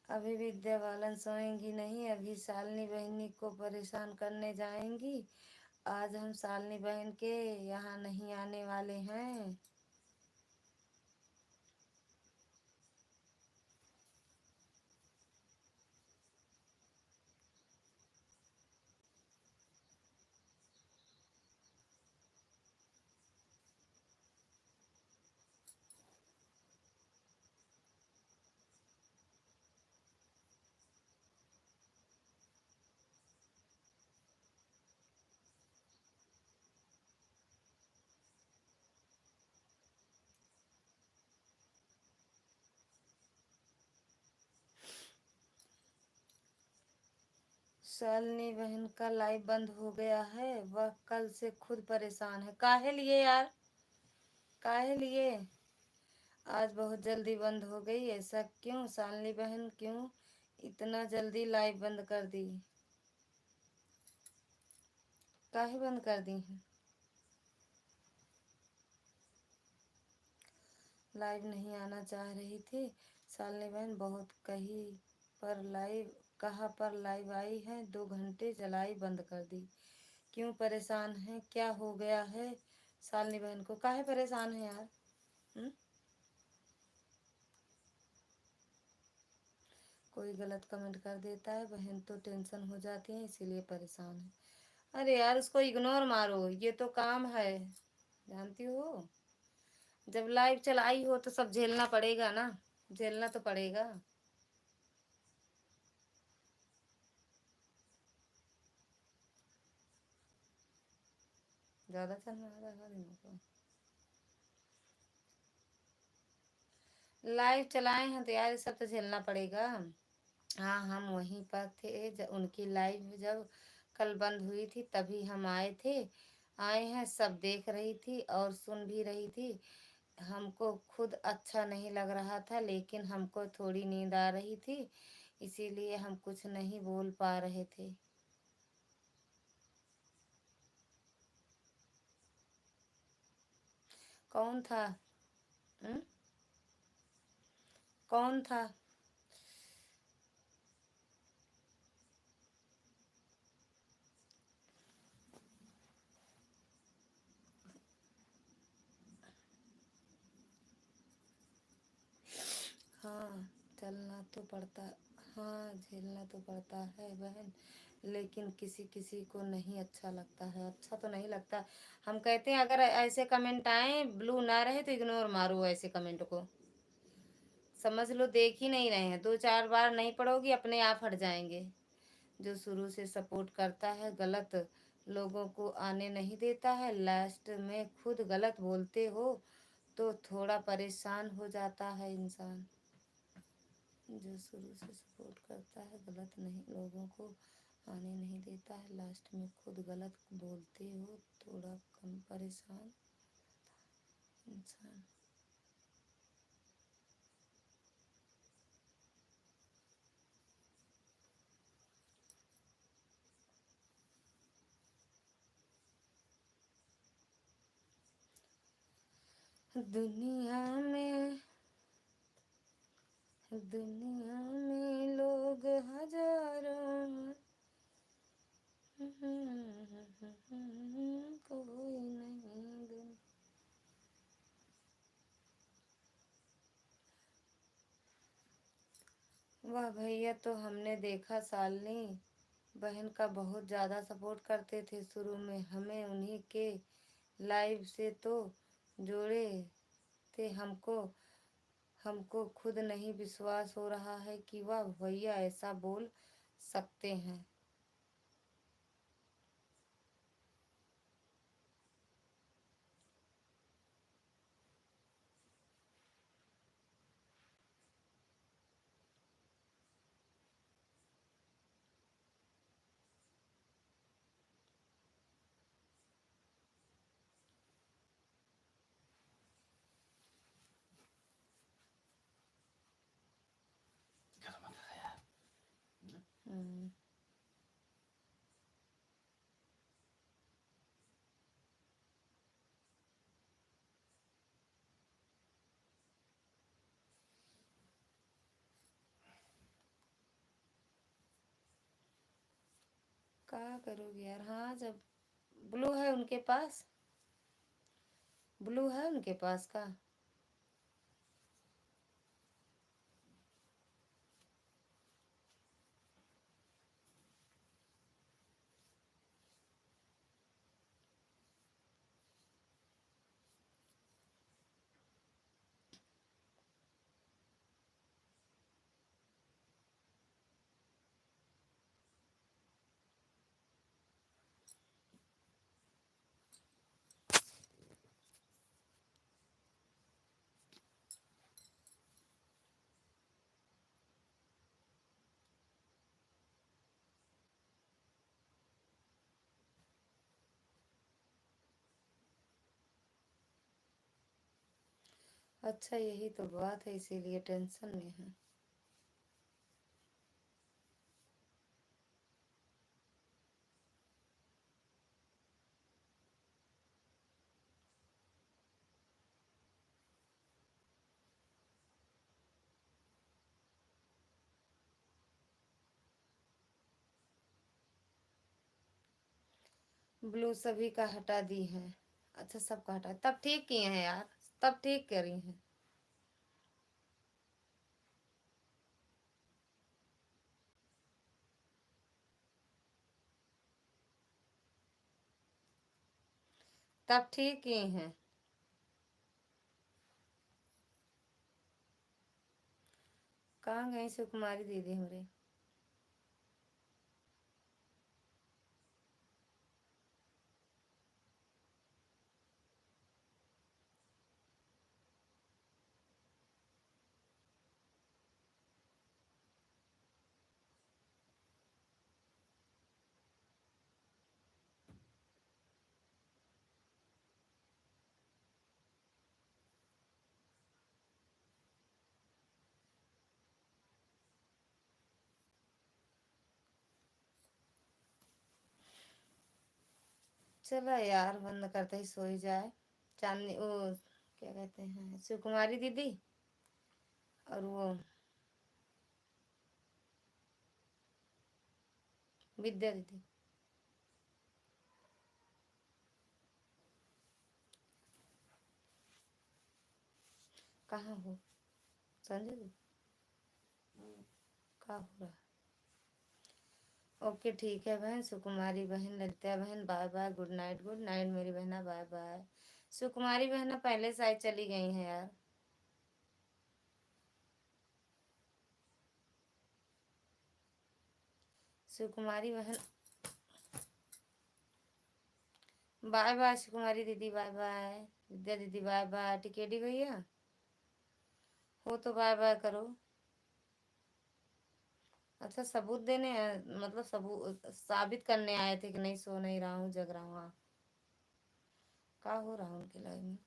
अभी विद्या बालन सोएंगी नहीं, अभी शालिनी बहनी को परेशान करने जाएंगी। आज हम शालिनी बहन के यहाँ नहीं आने वाले हैं। शालिनी बहन का लाइव बंद हो गया है, वह कल से खुद परेशान है। काहे लिए यार, काहे लिए? आज बहुत जल्दी बंद हो गई, ऐसा क्यों शालिनी बहन? क्यों इतना जल्दी लाइव बंद कर दी? काहे बंद कर दी हैं? लाइव नहीं आना चाह रही थी शालिनी बहन, बहुत कहाँ पर लाइव आई है, 2 घंटे चलाई बंद कर दी। क्यों परेशान है? क्या हो गया है शालिनी बहन को? काहे परेशान है यार? कोई गलत कमेंट कर देता है बहन तो टेंशन हो जाती है, इसीलिए परेशान है। अरे यार उसको इग्नोर मारो, ये तो काम है, जानती हो। जब लाइव चलाई हो तो सब झेलना पड़ेगा ना, झेलना तो पड़ेगा। ज्यादा चलना लगा दिनों को लाइव चलाए हैं तो यार ये सब तो झेलना पड़ेगा। हाँ हम वहीं पर थे जब उनकी लाइव जब कल बंद हुई थी तभी हम आए थे। आए हैं, सब देख रही थी और सुन भी रही थी। हमको खुद अच्छा नहीं लग रहा था लेकिन हमको थोड़ी नींद आ रही थी, इसीलिए हम कुछ नहीं बोल पा रहे थे। कौन था? हुँ? कौन था? हाँ चलना तो पड़ता, हाँ झेलना तो पड़ता है बहन, लेकिन किसी किसी को नहीं अच्छा लगता है, अच्छा तो नहीं लगता। हम कहते हैं अगर ऐसे कमेंट आए ब्लू ना रहे तो इग्नोर मारो ऐसे कमेंट को, समझ लो देख ही नहीं रहे हैं, 2-4 बार नहीं पढ़ोगी अपने आप हट जाएंगे। जो शुरू से सपोर्ट करता है गलत लोगों को आने नहीं देता है, लास्ट में खुद गलत बोलते हो तो थोड़ा परेशान हो जाता है इंसान। जो शुरू से सपोर्ट करता है गलत नहीं लोगों को आने नहीं देता है, लास्ट में खुद गलत बोलते हो थोड़ा कम परेशान इंसान। दुनिया में दुनिया में लोग हजारों कोई नहीं वाह भैया, तो हमने देखा सालनी बहन का बहुत ज़्यादा सपोर्ट करते थे शुरू में, हमें उन्हीं के लाइव से तो जोड़े थे। हमको हमको खुद नहीं विश्वास हो रहा है कि वह भैया ऐसा बोल सकते हैं। हम्म, क्या करोगे यार। हाँ जब ब्लू है उनके पास, ब्लू है उनके पास का। अच्छा यही तो बात है, इसीलिए टेंशन में है। ब्लू सभी का हटा दी है। अच्छा सबका हटा, तब ठीक किए हैं यार, तब ठीक करी हैं। तब ठीक ही हैं। कहाँ गई सुकुमारी दीदी हमारे? चलो यार, बंद करते ही सो ही जाए। चांदनी वो क्या कहते हैं, सुकुमारी दीदी और वो विद्या दीदी। कहाँ हो संजय दीदी? क्या हो रहा? ओके ठीक है बहन। सुकुमारी बहन, ललिता बहन, bye bye, good night, good night मेरी बहना, बाय बाय। सुकुमारी बहना पहले साइड चली गई हैं यार। सुकुमारी बहन बाय बाय, सुकुमारी दीदी बाय बाय, विद्या दीदी बाय बाय, टिकेडी भैया हो तो बाय बाय करो। अच्छा, सबूत देने मतलब सबूत साबित करने आए थे कि नहीं सो नहीं रहा हूँ, जग रहा हूँ। हाँ, क्या हो रहा है उनकी लाइफ में?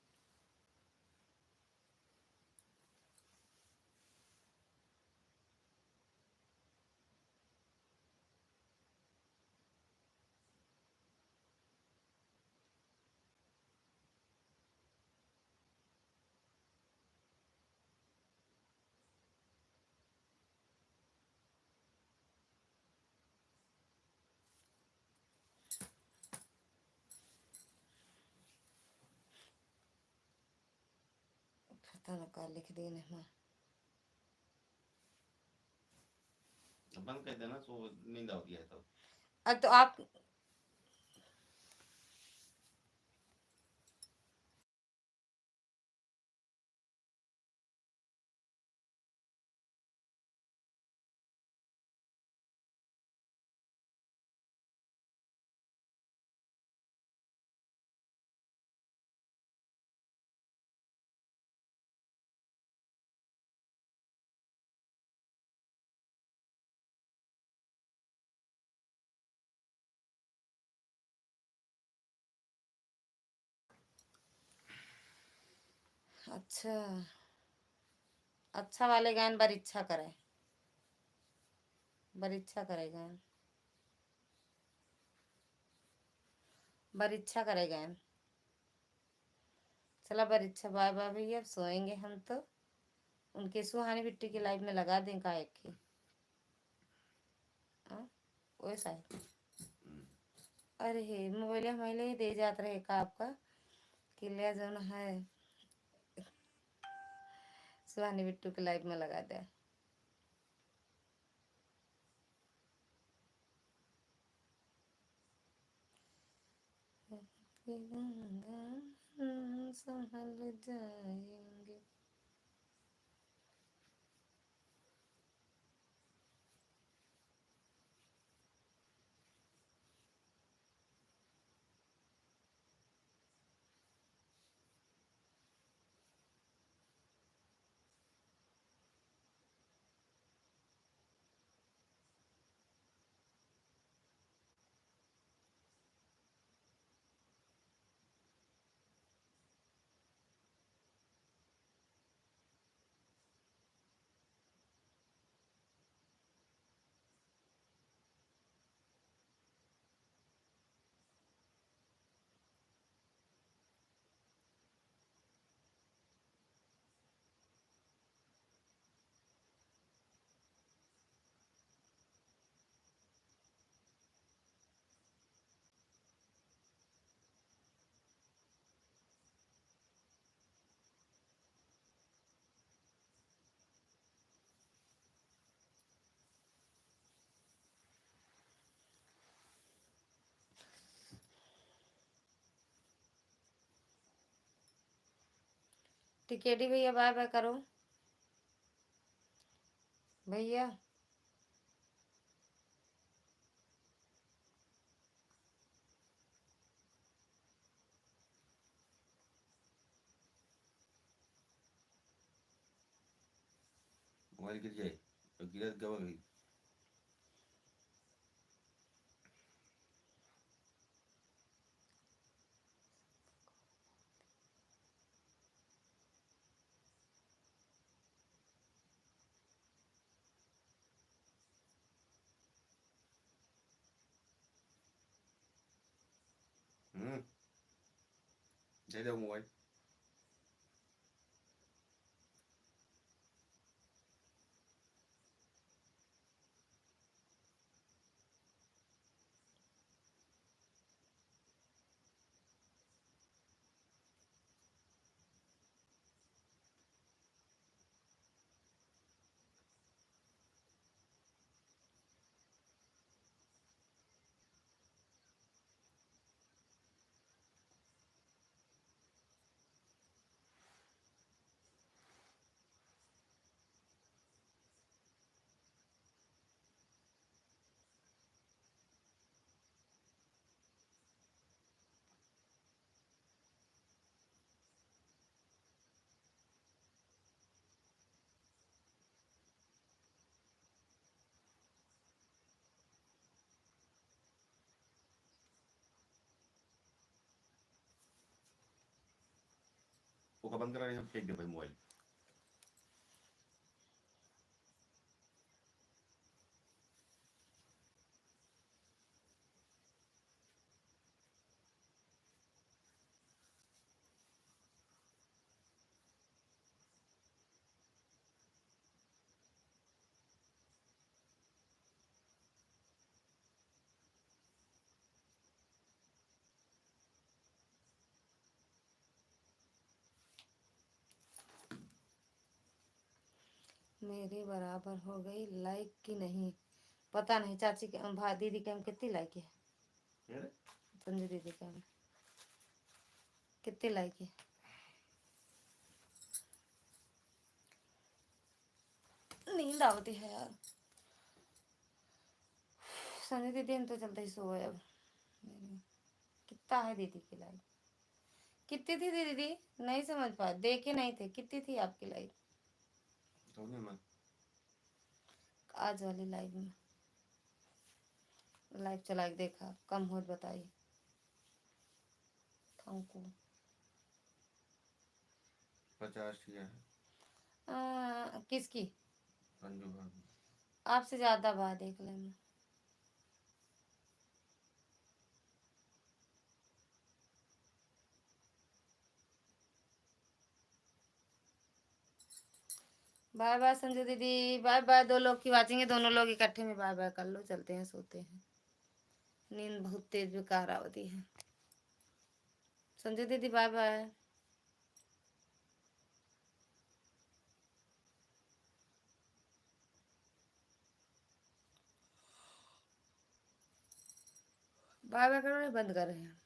पता न क्या लिख दी नहीं। बंद कर देना, सो नींद आती है तो। अब तो आप अच्छा, अच्छा वाले गायन परीक्षा करे, परीक्षा करेगा, परीक्षा करेगा। चला परीक्षा, बाय बाय भैया, अब सोएंगे हम तो। उनके सुहानी बिट्टी की लाइफ में लगा दें का एक ही। हाँ, वैसा है। अरे हे मोबाइल हमारे ही दे जात रहे का आपका कि ले जो है सुहानी बिट्टू की लाइफ में लगा दे। संभल जाएंगे। टिकेटी भैया बाय बाय करो भैया। मोबाइल गिर जाए तो गिर गई। दे दो मोबाइल। वो बंद करा नहीं, फेंक दे भाई मोबाइल। मेरे बराबर हो गई लाइक की नहीं पता नहीं। चाची के भाई दीदी के हम कितनी लाइक है? संजू दीदी के हम कितनी लाइक है? नींद आवती है यार। संजू दीदी हम तो चलते ही सो गए अब। कितना है दीदी की लाइक? कितनी थी दीदी? नहीं समझ पाए, देखे नहीं थे। कितनी थी आपकी लाइक आज वाली लाइव में? लाइव चला के देखा, कम हो बताइए। Thank you. 50 किया है। किसकी? संजू भाभी। आपसे ज्यादा बात देख लेना। बाय बाय संजू दीदी, बाय बाय। 2 लोग की वाचिंग है, दोनों लोग इकट्ठे में बाय बाय कर लो। चलते हैं, सोते हैं। नींद बहुत तेज बेकार आवती है। संजू दीदी बाय बाय। बाय बाय करो, नहीं बंद कर रहे हैं।